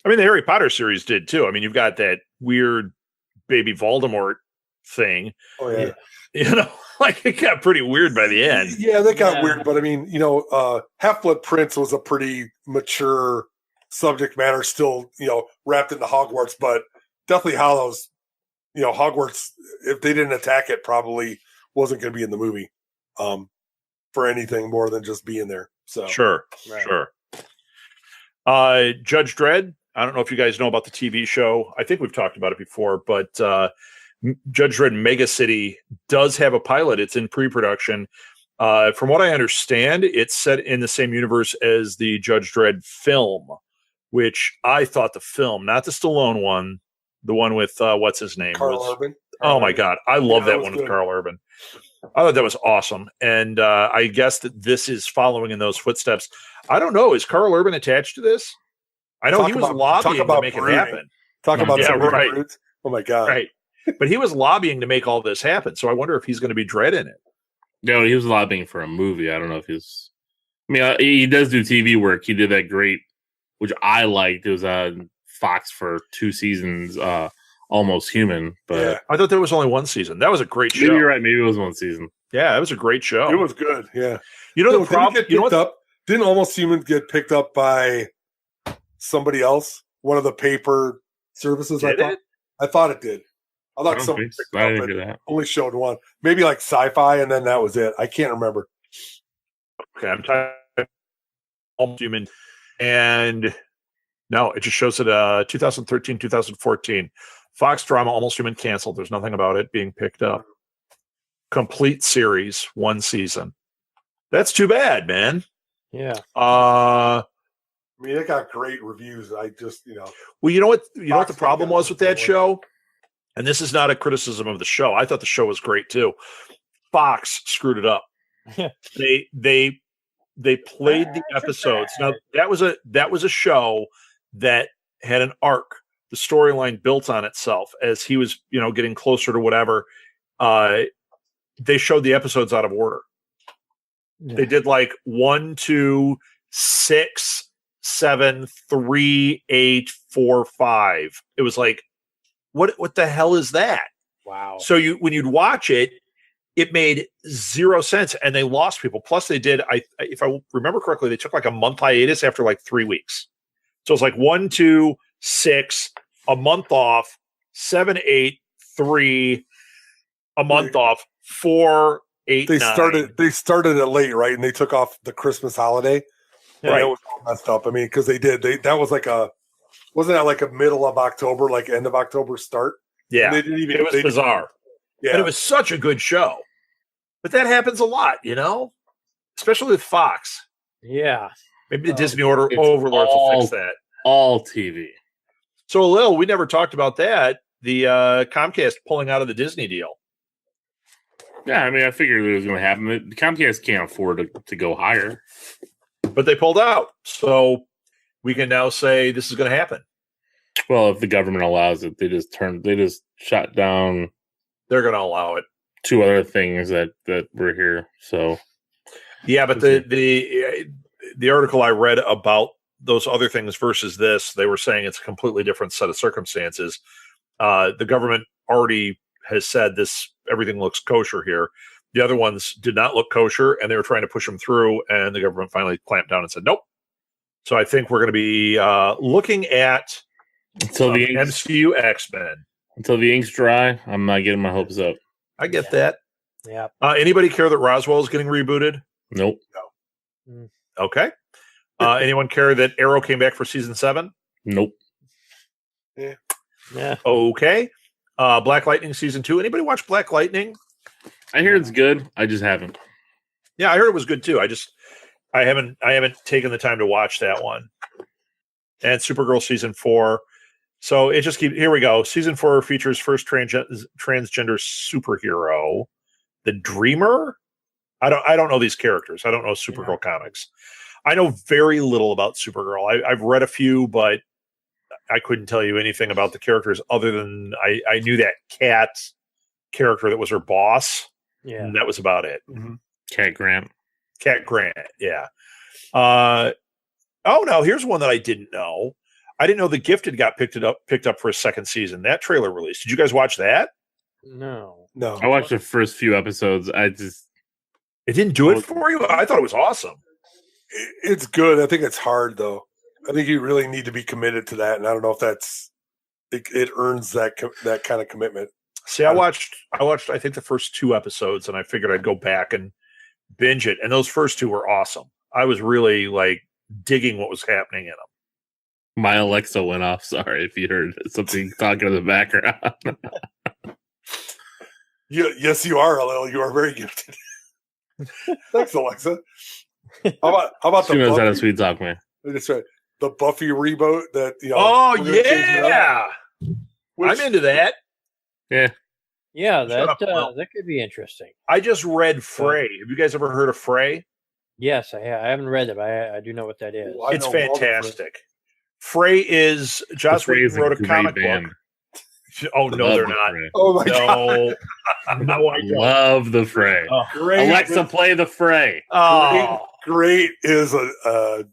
I mean, the Harry Potter series did too. I mean, you've got that weird baby Voldemort thing. Oh yeah. It got pretty weird by the end. Yeah, that got weird. But I mean, Half-Blood Prince was a pretty mature subject matter, still, wrapped into Hogwarts. But Deathly Hallows, Hogwarts, if they didn't attack it, probably wasn't going to be in the movie for anything more than just being there. So Sure. Judge Dredd. I don't know if you guys know about the TV show. I think we've talked about it before, but Judge Dredd Mega City does have a pilot. It's in pre-production. From what I understand, it's set in the same universe as the Judge Dredd film, which I thought the film, not the Stallone one, the one with what's his name? Carl Urban. Oh my God. I love that one with good. Carl Urban. I thought that was awesome. And I guess that this is following in those footsteps. I don't know. Is Carl Urban attached to this? I know he was lobbying to make it happen. Talk about some right. roots. Oh my God. Right. But he was lobbying to make all this happen. So I wonder if he's going to be Dredd in it. No, he was lobbying for a movie. I don't know if he's. I mean, he does do TV work. He did that great, which I liked. It was on Fox for 2 seasons, Almost Human. But Yeah. I thought there was only one season. That was a great show. maybe you're right. Maybe it was 1 season. Yeah, that was a great show. It was good. Yeah. The problem. Didn't it get picked up? Didn't Almost Human get picked up by somebody else? One of the paper services. I thought it did. I thought somebody picked I it didn't up. do It that. only showed one. Maybe like Sci-Fi, and then that was it. I can't remember. Okay, I'm typing Almost Human, and no, it just shows it 2013, 2014. Fox drama Almost Human canceled. There's nothing about it being picked up. Complete series, 1 season. That's too bad, man. Yeah. I mean, it got great reviews. I just, Well, you know what the Fox problem was with that got show? And this is not a criticism of the show. I thought the show was great too. Fox screwed it up. They played the episodes. Now that was a show that had an arc. The storyline built on itself as he was, getting closer to whatever. They showed the episodes out of order. Yeah. They did like 1, 2, 6, 7, 3, 8, 4, 5. It was like, what the hell is that? Wow. So when you'd watch it, it made zero sense, and they lost people. Plus, they did. If I remember correctly, they took like a month hiatus after like 3 weeks. So it's like 1, 2, 6, a month off, 7, 8, 3, a month off, 4, 8. They 9. started it late, right? And they took off the Christmas holiday. Right. That was all messed up. I mean, because that was like wasn't that like a middle of October, like end of October start? Yeah, and they didn't even. It was bizarre. Yeah, but it was such a good show. But that happens a lot, especially with Fox. Yeah. Maybe the Disney overlords will fix that. All TV. So, Lil, we never talked about that. The Comcast pulling out of the Disney deal. Yeah, I mean, I figured it was going to happen. Comcast can't afford to go higher. But they pulled out. So we can now say this is going to happen. Well, if the government allows it, they just shut down. They're going to allow it. 2 other things that were here. So, yeah, but the article I read about those other things versus this, they were saying it's a completely different set of circumstances. The government already has said everything looks kosher here. The other ones did not look kosher, and they were trying to push them through, and the government finally clamped down and said nope. So I think we're going to be looking at until the MCU X-Men. Until the ink's dry, I'm not getting my hopes up. I get that. Yeah. Anybody care that Roswell is getting rebooted? Nope. No. Okay. Anyone care that Arrow came back for season 7? Nope. Yeah. Okay. Black Lightning season 2. Anybody watch Black Lightning? I hear it's good. I just haven't. Yeah, I heard it was good too. I haven't taken the time to watch that one. And Supergirl season 4. So it just here we go. Season 4 features first transgender superhero, the Dreamer. I don't know these characters. I don't know Supergirl comics. I know very little about Supergirl. I've read a few, but I couldn't tell you anything about the characters other than I knew that Cat character that was her boss. Yeah. And that was about it. Mm-hmm. Cat Grant, yeah. Oh no, here's one that I didn't know. I didn't know The Gifted got picked up for a second season. That trailer released. Did you guys watch that? No. I watched the first few episodes. It didn't do it for you? I thought it was awesome. It's good. I think it's hard though. I think you really need to be committed to that, and I don't know if it earns that kind of commitment. See, I watched I think the first 2 episodes, and I figured I'd go back and binge it. And those first 2 were awesome. I was really like digging what was happening in them. My Alexa went off. Sorry if you heard something talking in the background. Yes, you are, Lil. You are very gifted. Thanks, Alexa. How about she knows how to sweet talk me. That's right. The Buffy reboot that Oh yeah, I'm into that. Yeah, that could be interesting. I just read Frey. Have you guys ever heard of Frey? Yes, I haven't read it, but I do know what that is. Well, it's fantastic. Frey is Joss Whedon wrote a comic book. Oh no, they're not. Oh my god! No, I love the Fray. Oh, Great. Alexa, play the Fray. Oh, great is a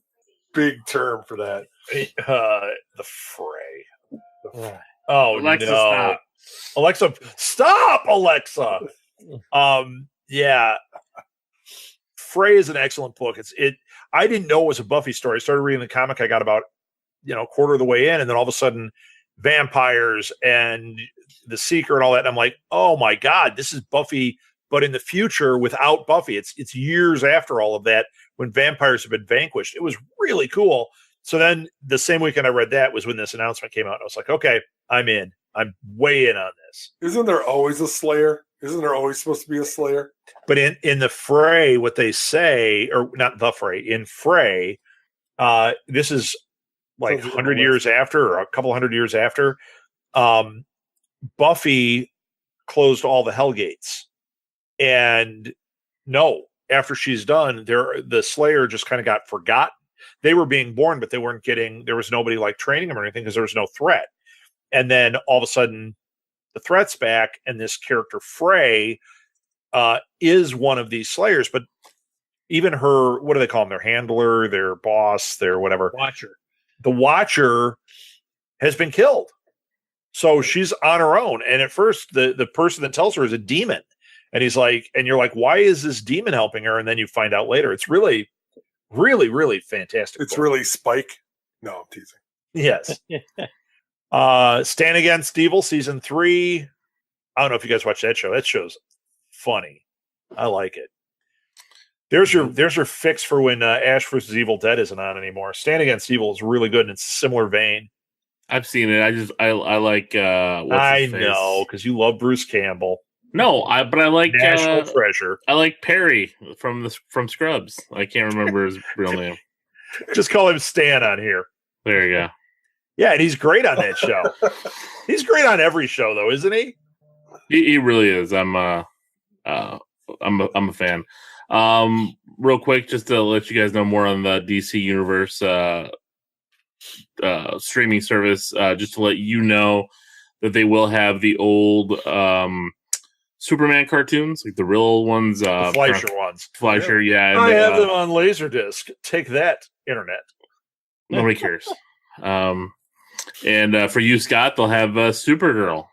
big term for that. The Fray. Yeah. Oh Alexa, no! stop. Alexa, stop! Alexa. Yeah. Frey is an excellent book. I didn't know it was a Buffy story. I started reading the comic. I got about quarter of the way in, and then all of a sudden, vampires and the Seeker and all that. And I'm like, oh my god, this is Buffy, but in the future without Buffy. It's years after all of that when vampires have been vanquished. It was really cool. So then the same weekend I read that was when this announcement came out. And I was like, okay, I'm in. I'm way in on this. Isn't there always a Slayer? Isn't there always supposed to be a Slayer? But in the fray, what they say, or not the fray, in fray, this is like 100 years after, or a couple hundred years after, Buffy closed all the Hell Gates. And no, after she's done, the Slayer just kind of got forgotten. They were being born, but they weren't getting, there was nobody like training them or anything because there was no threat. And then all of a sudden, the threat's back, and this character Frey is one of these Slayers. But even her, what do they call them? Their handler, their boss, their whatever. Watcher. The Watcher has been killed. So she's on her own. And at first, the person that tells her is a demon. And he's like, and you're like, why is this demon helping her? And then you find out later. It's really, really, really fantastic. It's really Spike. No, I'm teasing. Yes. Stand Against Evil season 3. I don't know if you guys watch that show. That show's funny. I like it. There's your fix for when Ash vs. Evil Dead isn't on anymore. Stand Against Evil is really good in a similar vein. I've seen it. I like. I know because you love Bruce Campbell. No, but I like National Treasure. I like Perry from Scrubs. I can't remember his real name. Just call him Stan on here. There you go. Yeah, and he's great on that show. He's great on every show, though, isn't he? He really is. I'm a fan. Real quick, just to let you guys know more on the DC Universe streaming service. Just to let you know that they will have the old Superman cartoons, like the real ones, The Fleischer ones. Fleischer, yeah. And I have them on Laserdisc. Take that, internet. Nobody cares. And for you, Scott, they'll have Supergirl.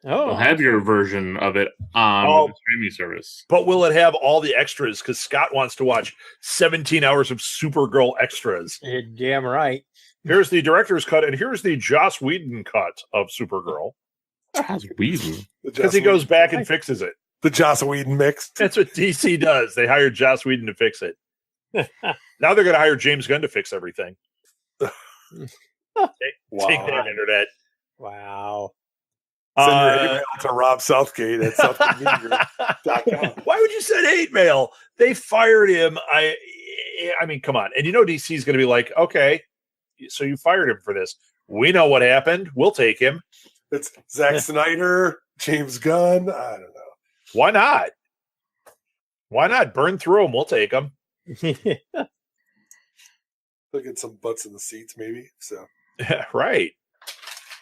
Oh, They'll have your version of it on the streaming service. But will it have all the extras? Because Scott wants to watch 17 hours of Supergirl extras. you're damn right. Here's the director's cut, and here's the Joss Whedon cut of Supergirl. Joss Whedon. Because he goes back and fixes it. The Joss Whedon mix. That's what DC does. They hired Joss Whedon to fix it. Now they're going to hire James Gunn to fix everything. Take that, internet. Wow. Send your email to Rob Southgate at southgatemedia.com. Why would you send hate mail? They fired him. I mean, come on. And you know DC is going to be like, okay, so you fired him for this. We know what happened. We'll take him. It's Zack Snyder, James Gunn. I don't know. Why not? Why not? Burn through them. We'll take them. Look at some butts in the seats, maybe. So Right.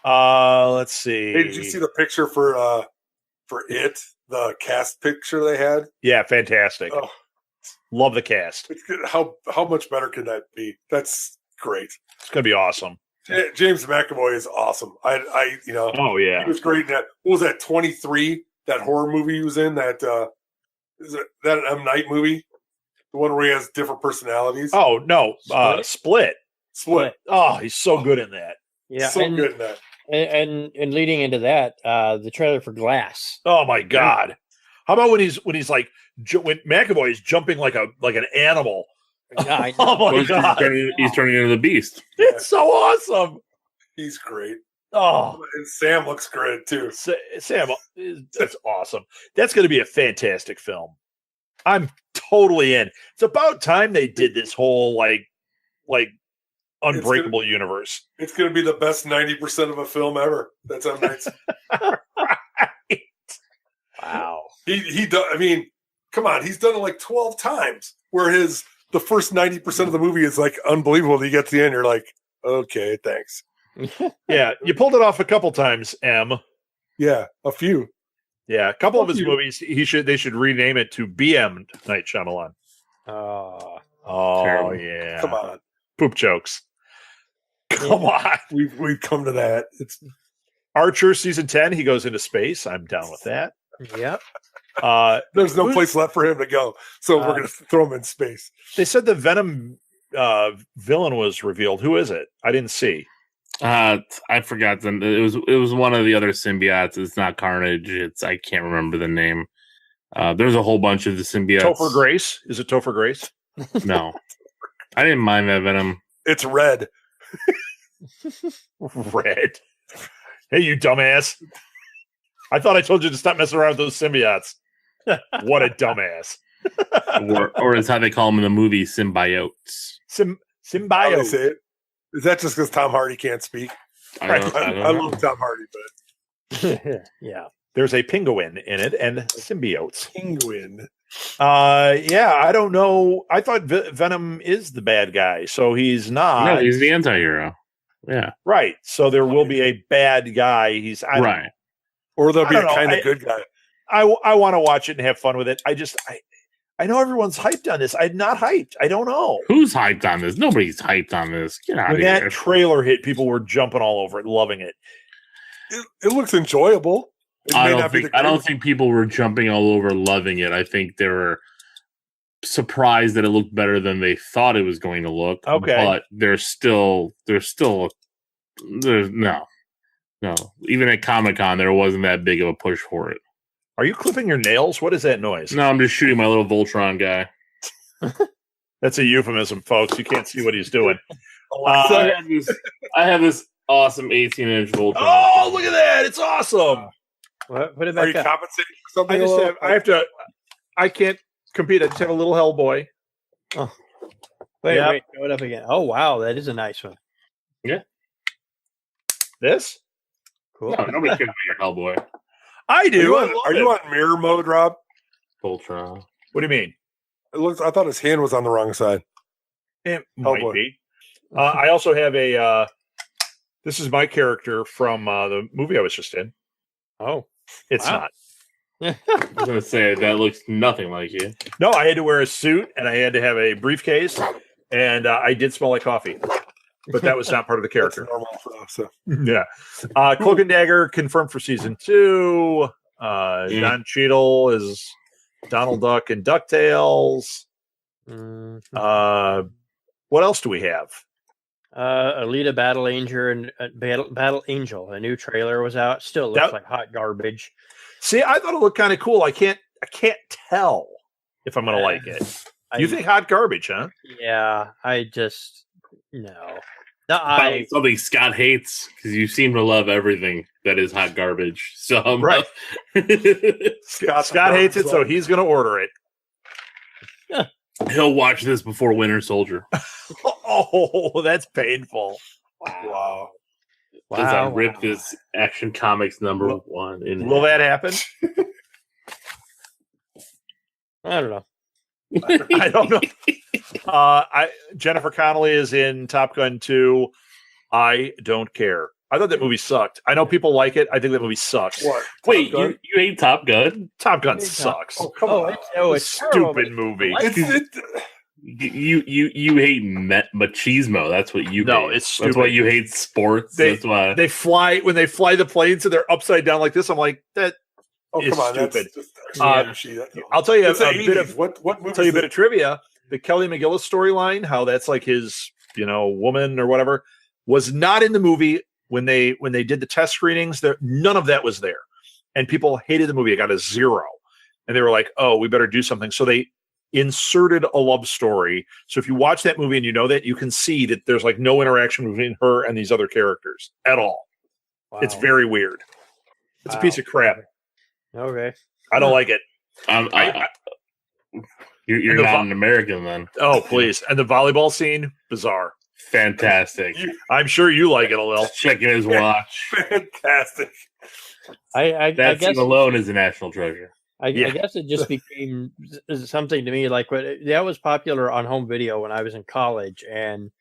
Let's see. Hey, did you see the picture for it? The cast picture they had? Yeah, fantastic. Oh. Love the cast. It's good. How much better can that be? That's great. It's gonna be awesome. James McAvoy is awesome. I Oh yeah. he was great in that. What was that? 23? That horror movie he was in. That is it that M. Night movie? The one where he has different personalities. Oh no, Split. Oh, he's so good in that. Yeah, so good in that. And leading into that, the trailer for Glass. Oh my god! How about when he's like when McAvoy is jumping like an animal? Yeah, I Oh my god! He's turning into the Beast. It's so awesome. He's great. Oh, And Sam looks great too. Sam, that's awesome. That's going to be a fantastic film. I'm totally in. It's about time they did this whole like Unbreakable universe. It's going to be the best 90% of a film ever. That's M. Night's. Right. Wow. He does. I mean, come on. He's done it like 12 times. Where the first 90% of the movie is like unbelievable. You get to the end, you're like, okay, thanks. Yeah, you pulled it off a couple times, M. Yeah, a few. Yeah, a couple of his movies. They should rename it to BM Night Shyamalan. Oh, Terrible. Yeah. Come on. Poop jokes. Come on. We've come to that. It's Archer season 10. He goes into space. I'm down with that. yep. there's no place left for him to go, so we're going to throw him in space. They said the Venom villain was revealed. Who is it? I didn't see. I forgot them. It was one of the other symbiotes. It's not Carnage. I can't remember the name. There's a whole bunch of the symbiotes. Topher Grace? Is it Topher Grace? No, I didn't mind that Venom. It's Red. Red. Hey, you dumbass. I thought I told you to stop messing around with those symbiotes. What a dumbass. or is how they call them in the movie, symbiotes. How do they Symbiote. say it? Is that just because Tom Hardy can't speak? I I, don't I know. love Tom Hardy, but Yeah. There's a penguin in it and symbiotes. Penguin. Yeah, I don't know. I thought Venom is the bad guy, so he's not. No, he's the anti-hero. Yeah, Right. So there will be a bad guy. right. Or there'll I be a don't know. kind of good guy. I want to watch it and have fun with it. I know everyone's hyped on this. I'm not hyped. I don't know. Who's hyped on this? Nobody's hyped on this. Get out When of that here. trailer hit, people were jumping all over it, loving it. It looks enjoyable. It I may don't not be think the I don't greatest- think people were jumping all over loving it. I think they were surprised that it looked better than they thought it was going to look. Okay. But there's no. Even at Comic-Con there wasn't that big of a push for it. Are you clipping your nails? What is that noise? No, I'm just shooting my little Voltron guy. That's a euphemism, folks. You can't see what he's doing. I have this awesome 18-inch Voltron. Oh, look at that. It's awesome. Put it Are you back up. compensating for something? I can't compete. I just have a little Hellboy. Wait, Yep. wait, throw it up again. Oh wow, that is a nice one. This? Cool. No, nobody cares about your Hellboy. I Are do. you, I on, love are it. you on mirror mode, Rob? Voltron. What do you mean? It looks. I thought his hand was on the wrong side. It might Hellboy. be. I also have a. This is my character from the movie I was just in. Oh, It's Wow. not. I was gonna say that looks nothing like you. No, I had to wear a suit and I had to have a briefcase, and I did smell like coffee, but that was not part of the That's character. normal for us. So. Yeah. Cloak and Dagger confirmed for season 2. Don Cheadle is Donald Duck and DuckTales. Mhm. What else do we have? Alita Battle Angel and Battle Angel. A new trailer was out. Still looks That- like hot garbage. See, I thought it looked kind of cool. I can't tell if I'm going to like it. You think hot garbage, huh? Yeah, I just no. No, Probably something Scott hates because you seem to love everything that is hot garbage. So Right. Scott hates it, so he's going to order it. he'll watch this before Winter Soldier. Oh, that's painful. Wow. As I rip this Action Comics #1 in. Will that happen? I don't know. I don't know. Jennifer Connelly is in Top Gun 2. I don't care. I thought that movie sucked. I know people like it. I think that movie sucks. What? Wait, Top Gun? you hate Top Gun? Top Gun Hey, sucks. Oh, come Oh, on. it's terrible, Stupid but- movie. It's You hate machismo. That's what you No, hate. it's That's why stupid. you hate sports. They- That's why. They fly the planes and they're upside down like this. I'm like, that. oh, It's come on. stupid. That's just Uh, machine. That's all. I'll tell you It's the a bit 80s. of what movie? tell you a bit of trivia. The Kelly McGillis storyline, how that's like his, woman or whatever, was not in the movie when they did the test screenings. There, none of that was there, and people hated the movie. It got a 0, and they were like, "Oh, we better do something." So they inserted a love story. So if you watch that movie and you know that, you can see that there's like no interaction between her and these other characters at all. Wow. It's very weird. It's a piece of crap. Okay. I don't like it. You're And the not vo- an American then. Oh, please. And the volleyball scene, bizarre. Fantastic. I'm sure you like it a little. Checking his watch. Fantastic. I That guess scene alone is a national treasure. I guess it just became something to me like that was popular on home video when I was in college, and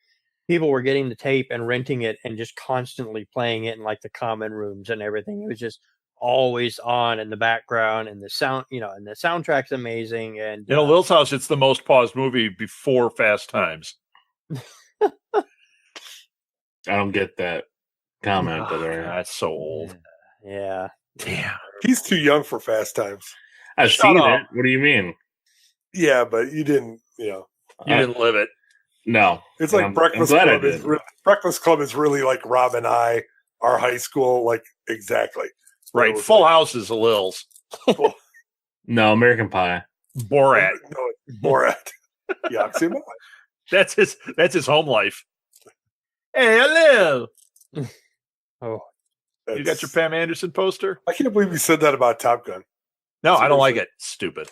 people were getting the tape and renting it and just constantly playing it in like the common rooms and everything. It was just always on in the background, and the sound, and the soundtrack's amazing. And Lil's House, it's the most paused movie before Fast Times. I don't get that comment, but That's so old. yeah, Damn. He's too young for Fast Times. I've Shut seen up. it. What do you mean? Yeah, but you didn't. You didn't live it. No. It's like I'm Breakfast glad I Club is did. Breakfast Club is really like Rob and I, our high school, like exactly. Right. It was Full like- House is Lil's. No, American Pie. Borat. No, it's Borat. Yeah, see, That's his home life. Hey, Lil. oh, You got your Pam Anderson poster? I can't believe you said that about Top Gun. No, I don't like it. Stupid.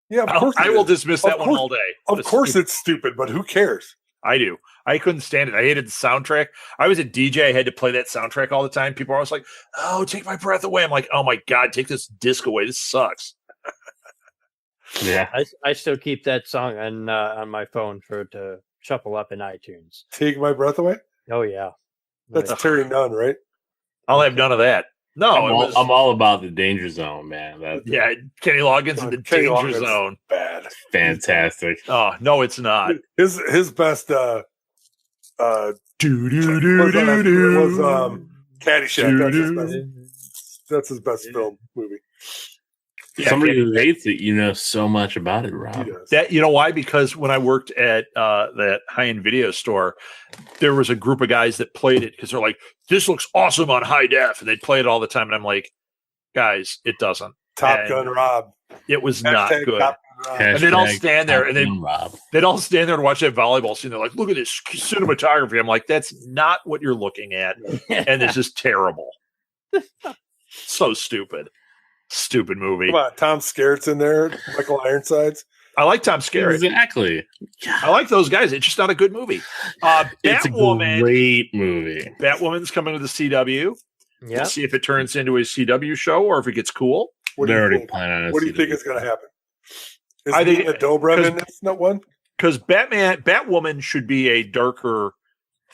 Yeah, of course. I will dismiss that one all day. Of course it's stupid, but who cares? I do. I couldn't stand it. I hated the soundtrack. I was a DJ. I had to play that soundtrack all the time. People are always like, "Oh, take my breath away." I'm like, "Oh my God, take this disc away. This sucks." Yeah. I still keep that song on my phone to shuffle up in iTunes. Take my breath away? Oh yeah. That's Terry Nunn, right? I'll have none of that. No, I'm all about the Danger Zone, man. Kenny Loggins in the Kenny Danger Loggins. Zone. Bad. Fantastic. Oh no, it's not. His best Do was Caddyshack. That's his best film movie. Yeah, Somebody who hates it, you know so much about it, Rob. He does. That you know why? Because when I worked at that high-end video store, there was a group of guys that played it because they're like, "This looks awesome on high def," and they'd play it all the time. And I'm like, "Guys, it doesn't." Top Gun Rob. It was not Hashtag good. Top Gun Rob. And they'd all stand there and Rob. they'd all stand there and watch that volleyball scene. They're like, "Look at this cinematography." I'm like, "That's not what you're looking at," and this is terrible. So stupid. Stupid movie. Come on, Tom Skerritt's in there. Michael Ironsides. I like Tom Skerritt. Exactly. I like those guys. It's just not a good movie. It's a great movie. Batwoman's coming to the CW. Yeah. Let's see if it turns into a CW show or if it gets cool. What do They're you already think? planning on it. What do you think is going to happen? Is I think- Nina Dobrev in this? Not one. Because Batwoman should be a darker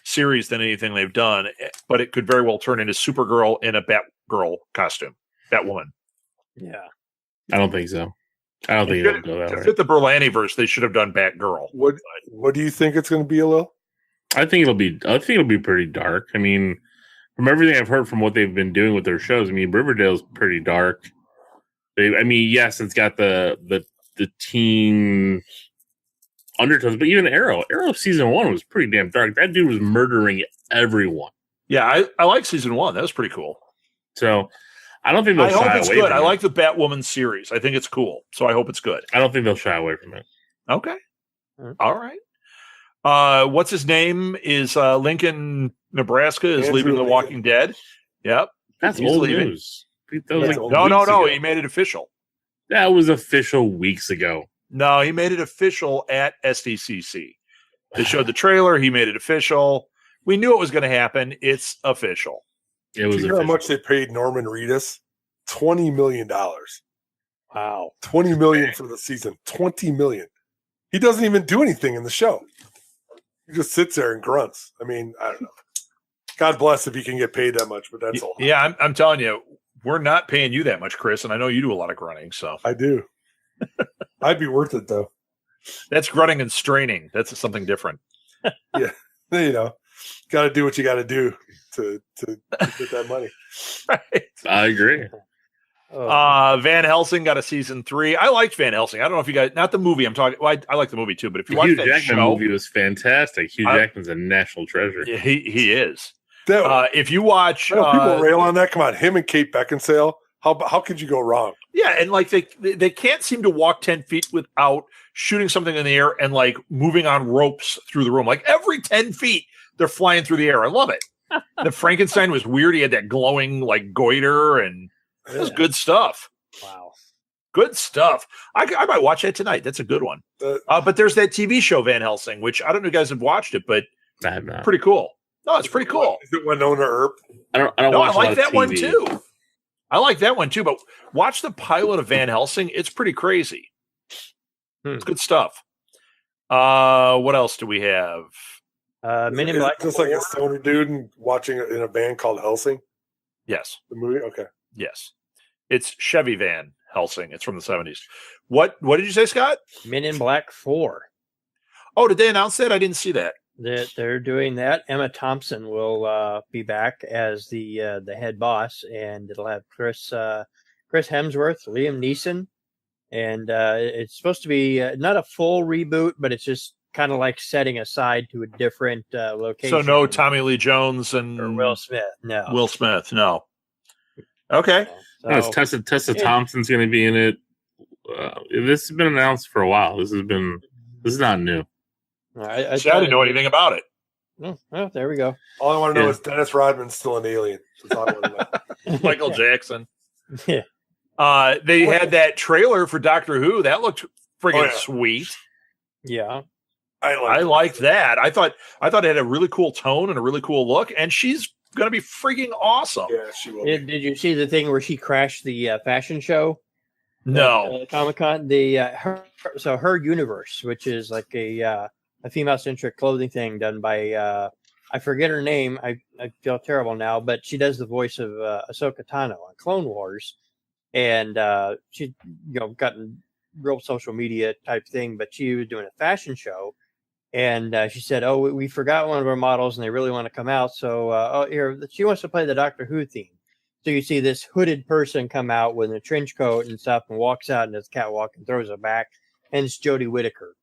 series than anything they've done, but it could very well turn into Supergirl in a Batgirl costume. Batwoman. Yeah. I don't think so. I don't think it'll go that To way. fit the Berlanti-verse, they should have done Batgirl. What do you think it's going to be, a little? I think it'll be pretty dark. I mean, from everything I've heard from what they've been doing with their shows, I mean, Riverdale's pretty dark. Yes, it's got the teen undertones, but even Arrow season 1 was pretty damn dark. That dude was murdering everyone. Yeah, I like season 1. That was pretty cool. So I don't think they'll I shy hope away it's from good. it. I like the Batwoman series. I think it's cool. So I hope it's good. I don't think they'll shy away from it. Okay. Mhm. All right. What's his name? Is Lincoln, Nebraska is Andrew leaving The Lincoln. Walking Dead. Yep. That's He's old leaving. news. That was Yeah. like No. weeks ago. He made it official. That was official weeks ago. No, he made it official at SDCC. They showed the trailer. He made it official. We knew it was going to happen. It's official. It was Do you know how official. much they paid Norman Reedus? $20 million. Wow. $20 million for the season. $20 million. He doesn't even do anything in the show. He just sits there and grunts. I mean, I don't know. God bless if he can get paid that much, but that's all. Yeah, I'm telling you, we're not paying you that much, Chris, and I know you do a lot of grunting. So I do. I'd be worth it though. that's grunting and straining. That's something different. You know, got to do what you got to do to get that money. Right. I agree. Oh, Van Helsing got a season 3. I liked Van Helsing. I don't know if you guys, not the movie. I'm talking. Well, I like the movie too, but if you The watch Hugh that Jackman show, movie was fantastic. Hugh Jackman's a national treasure. he is. That, If you watch, I know people rail on that. Come on, him and Kate Beckinsale. How could you go wrong? yeah, and like they can't seem to walk 10 feet without shooting something in the air and like moving on ropes through the room. Like every 10 feet, they're flying through the air. I love it. The Frankenstein was weird. He had that glowing like goiter, and it was good stuff. wow. Good stuff. I might watch that tonight. That's a good one. But there's that TV show Van Helsing, which I don't know if you guys have watched it, but I have not. pretty cool. No, it's pretty cool. Is it Winona Earp? I don't No, I watch a lot like of that one TV. too. I like that one too. But watch the pilot of Van Helsing. It's pretty crazy. It's good stuff. What else do we have? Men in Is it Black. just like a stoner dude and watching it in a band called Helsing, Yes. the movie. Okay, Yes. It's Chevy Van Helsing. It's from the 70s. What did you say, Scott? Men in Black 4. Oh, did they announce that? I didn't see that. They're doing that. Emma Thompson will be back as the head boss, and it'll have Chris Hemsworth, Liam Neeson, and it's supposed to be not a full reboot, but it's just kind of like setting aside to a different location. So no Tommy Lee Jones and or Will Smith. No. Will Smith. No. Okay. No, it's Tessa Thompson's going to be in it. This has been announced for a while. This is not new. I See, I didn't know anything about it. Well, there we go. All I want to know is Dennis Rodman's still an alien. That's all I want to know. Michael Jackson. Yeah. They had that trailer for Doctor Who. That looked friggin' sweet. Yeah. I liked that. I thought it had a really cool tone and a really cool look, and she's going to be freaking awesome. Yeah, she will. Did you see the thing where she crashed the fashion show? No. Comic-Con. Her universe, which is like a female-centric clothing thing done by I forget her name. I feel terrible now, but she does the voice of Ahsoka Tano on Clone Wars, and she gotten real social media type thing. But she was doing a fashion show, and she said, "Oh, we forgot one of our models, and they really want to come out. So here she wants to play the Doctor Who theme." So you see this hooded person come out with a trench coat and stuff, and walks out in this catwalk and throws it back, and it's Jodie Whittaker,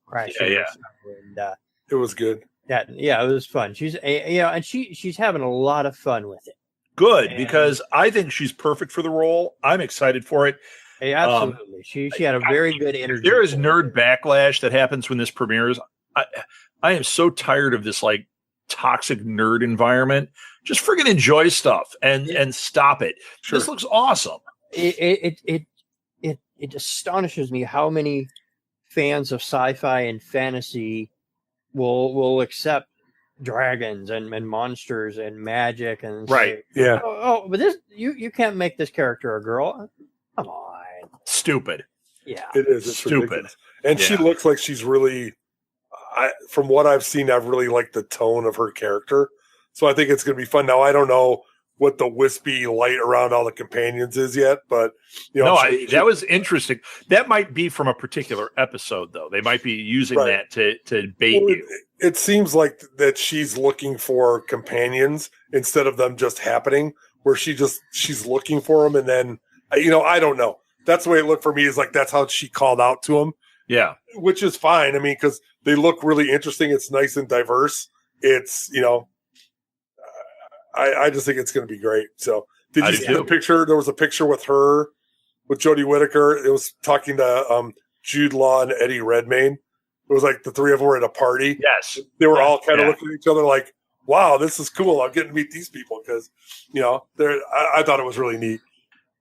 crashing. Yeah. And it was good. it was fun. She's and she's having a lot of fun with it. Good, because I think she's perfect for the role. I'm excited for it. Absolutely, she had a very good energy. There is nerd backlash that happens when this premieres. I am so tired of this like toxic nerd environment. Just friggin' enjoy stuff and stop it. Sure. This looks awesome. It astonishes me how many fans of sci-fi and fantasy will accept dragons and monsters and magic and right. Say, but this you can't make this character a girl. Come on. Stupid. Yeah. It is. It's stupid. Ridiculous. And she looks like she's really from what I've seen, I've really liked the tone of her character. So I think it's going to be fun. Now, I don't know what the wispy light around all the companions is yet, but that was interesting. That might be from a particular episode, though. They might be using that to bait you. It seems like that she's looking for companions instead of them just happening, where she's looking for them, and then I don't know. That's the way it looked for me. Is like that's how she called out to them. Yeah, which is fine. I mean, because they look really interesting. It's nice and diverse. It's I just think it's going to be great. So, did you see the picture? There was a picture with her, with Jodie Whittaker. It was talking to Jude Law and Eddie Redmayne. It was like the three of them were at a party. Yes, they were all kind of looking at each other like, "Wow, this is cool. I'm getting to meet these people," because I thought it was really neat.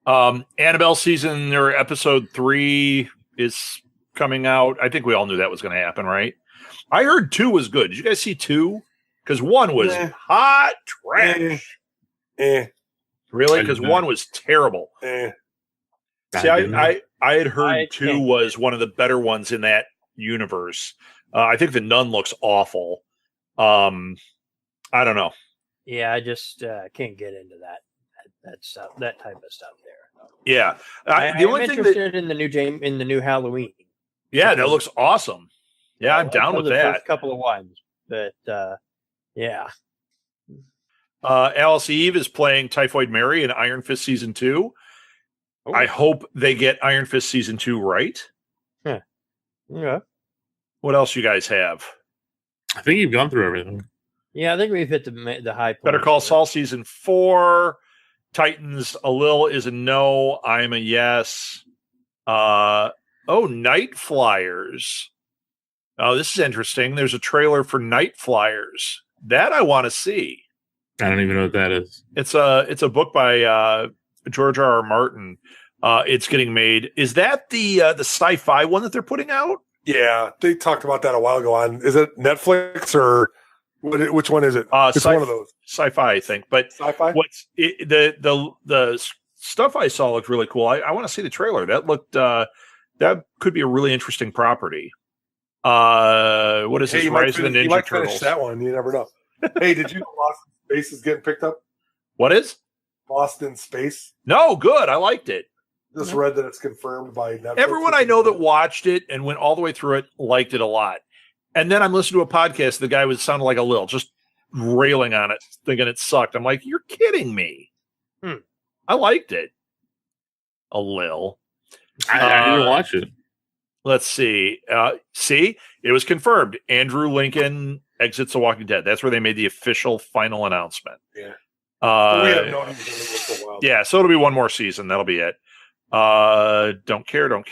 Annabelle season or episode 3 is coming out. I think we all knew that was going to happen, right? I heard 2 was good. Did you guys see 2? Because 1 was hot trash. Really? Because 1 was terrible. See, I had heard 2 was one of the better ones in that universe. I think the Nun looks awful. I don't know. Yeah, I just can't get into that stuff, that type of stuff there. Yeah, the only thing interested in the new Halloween. Yeah, that looks awesome. Yeah, I'm down with that. First couple of ones, but yeah. Alice Eve is playing Typhoid Mary in Iron Fist season 2. Oh. I hope they get Iron Fist season 2 right. Yeah. What else you guys have? I think you've gone through everything. Yeah, I think we've hit the high point. Better Call Saul season 4. Titans, a little is a no. I'm a yes. Night Flyers. Oh, this is interesting. There's a trailer for Night Flyers. That I want to see. I don't even know what that is. It's a book by George R.R. Martin. It's getting made. Is that the sci-fi one that they're putting out? Yeah, they talked about that a while ago. Is it Netflix or which one is it? It's one of those. Sci-fi, I think. But sci-fi. The stuff I saw looked really cool. I want to see the trailer. That looked that could be a really interesting property. What is this? Rise of the Ninja you might Turtles. Finish that one. You never know. Hey, did you know Lost in Space is getting picked up? What is? Lost in Space. No, good. I liked it. Just read that it's confirmed by Netflix. Everyone I know that watched it and went all the way through it liked it a lot. And then I'm listening to a podcast. The guy sounded like a Lil, just railing on it, thinking it sucked. I'm like, you're kidding me. I liked it. A Lil. I didn't watch it. Let's see. See, it was confirmed. Andrew Lincoln exits The Walking Dead. That's where they made the official final announcement. Yeah. We have known him for a while. Yeah, so it'll be one more season. That'll be it. Don't care. Well,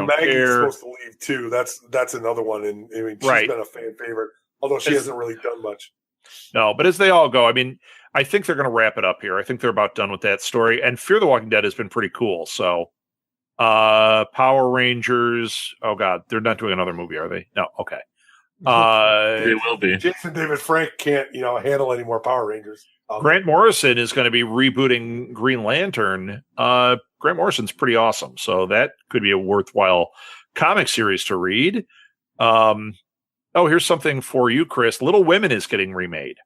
Maggie's care. supposed to leave too. That's another one, and I mean she's been a fan favorite, although she hasn't really done much. No, but as they all go, I mean, I think they're going to wrap it up here. I think they're about done with that story. And Fear the Walking Dead has been pretty cool. So, Power Rangers. Oh God, they're not doing another movie, are they? No. Okay. They will be. Jason David Frank can't, handle any more Power Rangers. Grant Morrison is going to be rebooting Green Lantern. Grant Morrison's pretty awesome, so that could be a worthwhile comic series to read. Here's something for you, Chris. Little Women is getting remade.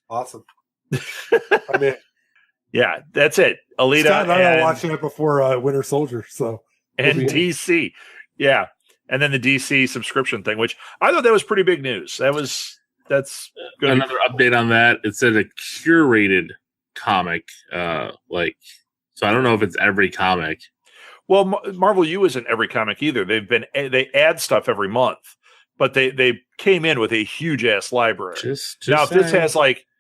Awesome. I mean, yeah, that's it. Alita Scott and I were watching it before Winter Soldier, so and DC, yeah, and then the DC subscription thing, which I thought that was pretty big news. That's good. Another update on that. It said a curated comic, so I don't know if it's every comic. Well, Marvel U isn't every comic either. They add stuff every month, but they came in with a huge ass library. Just now, if this has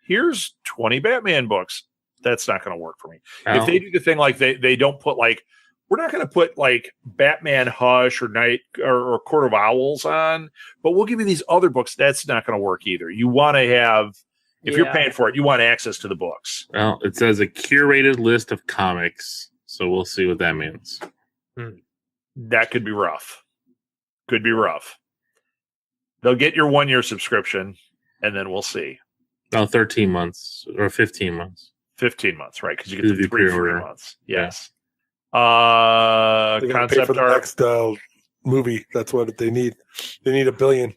here's 20 Batman books, that's not going to work for me. No. If they do the thing they don't put we're not going to put Batman Hush or Night or Court of Owls on, but we'll give you these other books. That's not going to work either. You want to have, if you're paying for it, you want access to the books. Well, it says a curated list of comics, so we'll see what that means. That could be rough. Could be rough. They'll get your 1-year subscription, and then we'll see. 13 months or 15 months. 15 months, right? Because you get the 3 free months. Yes. They're gonna pay Concept for the art. next movie. That's what they need. They need $1 billion.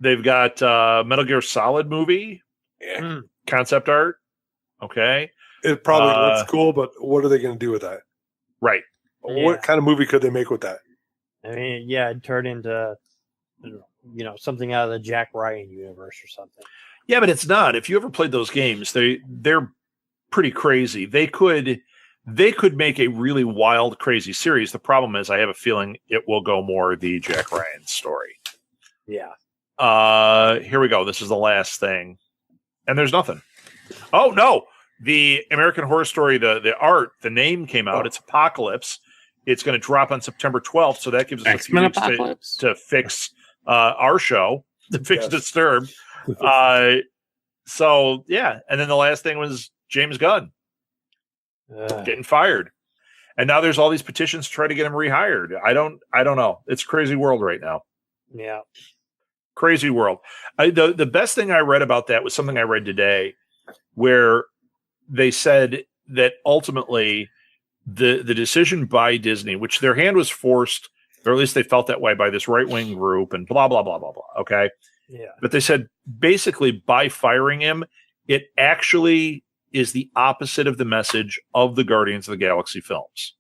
They've got Metal Gear Solid movie. Yeah. Concept art. Okay. It probably looks cool, but what are they going to do with that? Right. What kind of movie could they make with that? I mean, it'd turn into something out of the Jack Ryan universe or something. Yeah, but it's not. If you ever played those games, they're pretty crazy. They could make a really wild, crazy series. The problem is, I have a feeling it will go more the Jack Ryan story. Yeah. Here we go. This is the last thing, and there's nothing. Oh no, the American Horror Story, the art, the name came out. It's Apocalypse. It's going to drop on September 12th, so that gives us X-Men a few weeks to fix our show, to fix Disturbed. So yeah, and then the last thing was James Gunn getting fired, and now there's all these petitions to try to get him rehired. I don't know. It's a crazy world right now. Yeah, crazy world. The best thing I read about that was something I read today, where they said that ultimately the decision by Disney, which their hand was forced, or at least they felt that way by this right-wing group and blah, blah, blah, blah, blah. Okay. Yeah. But they said basically by firing him, it actually is the opposite of the message of the Guardians of the Galaxy films.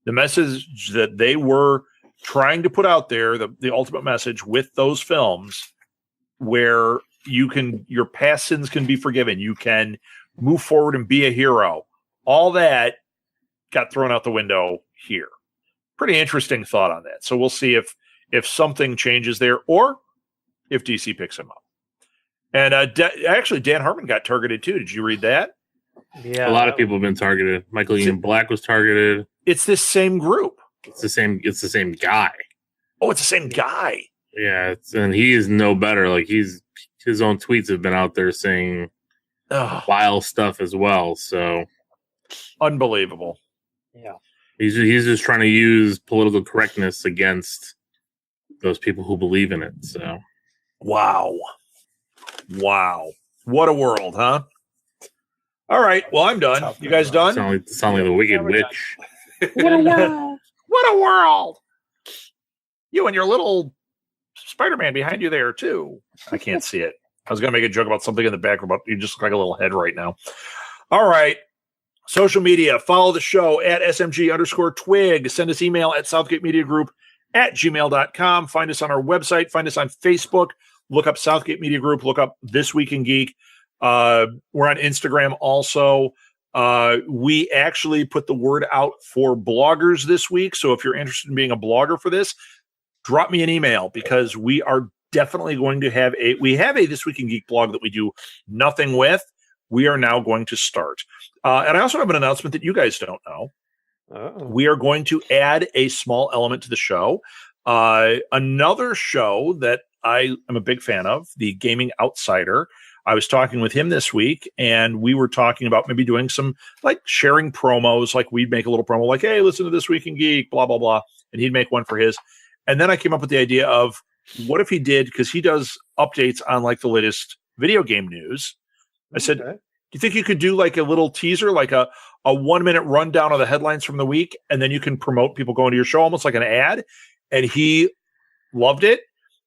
The message that they were trying to put out there, the ultimate message with those films, where your past sins can be forgiven. You can move forward and be a hero. All that got thrown out the window here. Pretty interesting thought on that. So we'll see if something changes there, or if DC picks him up. And actually, Dan Harmon got targeted too. Did you read that? Yeah. A lot of people have been targeted. Michael Ian Black was targeted. It's this same group. It's the same guy. Oh, it's the same guy. Yeah, and he is no better. His own tweets have been out there saying vile stuff as well. So unbelievable. Yeah, he's just trying to use political correctness against those people who believe in it. So wow, what a world, huh? All right, well, I'm done. You guys done? Sound like the Wicked Witch. What a world! What a world! You and your little Spider-Man behind you there too. I can't see it. I was going to make a joke about something in the background, but you just look like a little head right now. All right. Social media. Follow the show at SMG_twig. Send us email at SouthgateMediaGroup@gmail.com. Find us on our website. Find us on Facebook. Look up Southgate Media Group. Look up This Week in Geek. We're on Instagram also. We actually put the word out for bloggers this week. So if you're interested in being a blogger for this, drop me an email, because we are definitely going to have a This Week in Geek blog that we do nothing with. We are now going to start. And I also have an announcement that you guys don't know. Oh. We are going to add a small element to the show. Another show that I am a big fan of, the Gaming Outsider. I was talking with him this week, and we were talking about maybe doing some like sharing promos. Like we'd make a little promo, like, "Hey, listen to This Week in Geek," blah blah blah, and he'd make one for his. And then I came up with the idea of what if he did, because he does updates on like the latest video game news. I said, "Do you think you could do like a little teaser, like a 1 minute rundown of the headlines from the week, and then you can promote people going to your show, almost like an ad?" And he loved it.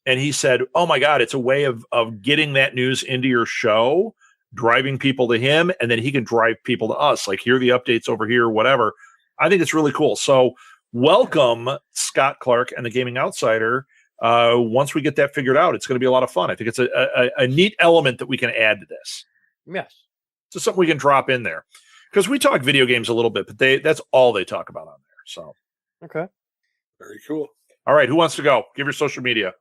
And he said, "Oh my God, it's a way of getting that news into your show, driving people to him, and then he can drive people to us. Like, here are the updates over here, whatever." I think it's really cool. So welcome, Scott Clark and the Gaming Outsider. Once we get that figured out, it's going to be a lot of fun. I think it's a neat element that we can add to this. Yes. So something we can drop in there. Because we talk video games a little bit, but that's all they talk about on there. So okay. Very cool. All right, who wants to go? Give your social media.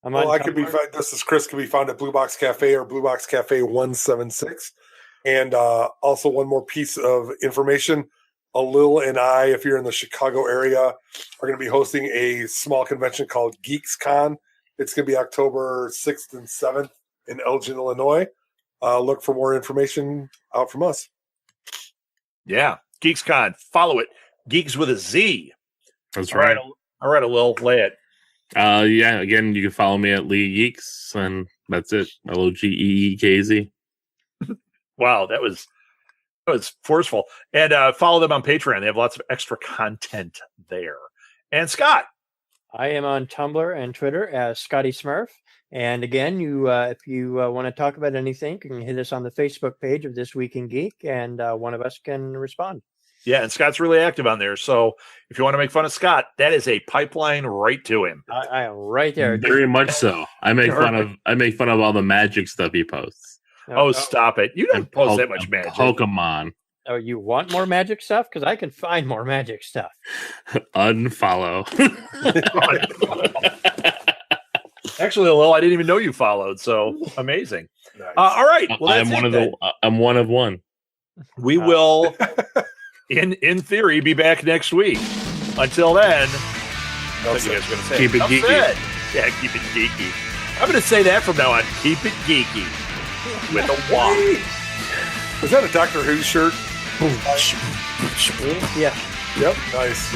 I could be found, this is Chris, can be found at Blue Box Cafe or Blue Box Cafe 176. And also one more piece of information. Alil and I, if you're in the Chicago area, are going to be hosting a small convention called Geeks Con. It's going to be October 6th and 7th in Elgin, Illinois. Look for more information out from us. Yeah, Geeks Con. Follow it. Geeks with a Z. That's right. All right, Alil, lay it. Yeah, again, you can follow me at Lee Geeks, and that's it. LOGEEKZ. Wow, that was forceful. And follow them on Patreon. They have lots of extra content there. And Scott. I am on Tumblr and Twitter as Scotty Smurf. And again, if you want to talk about anything, you can hit us on the Facebook page of This Week in Geek, and one of us can respond. Yeah, and Scott's really active on there. So if you want to make fun of Scott, that is a pipeline right to him. I am right there. Very much so. I make fun of all the magic stuff he posts. Oh, stop it. You don't post that much magic. Pokemon. Oh, you want more magic stuff? Because I can find more magic stuff. Unfollow. Actually, Lil, I didn't even know you followed. So amazing. Nice. All right. Well, I'm one of one. We will, in theory, be back next week. Until then, what you guys going to say? Keep it geeky. Said. Yeah, keep it geeky. I'm going to say that from now on. Keep it geeky with a Y. Is that a Doctor Who shirt? Yeah. Yep. Nice.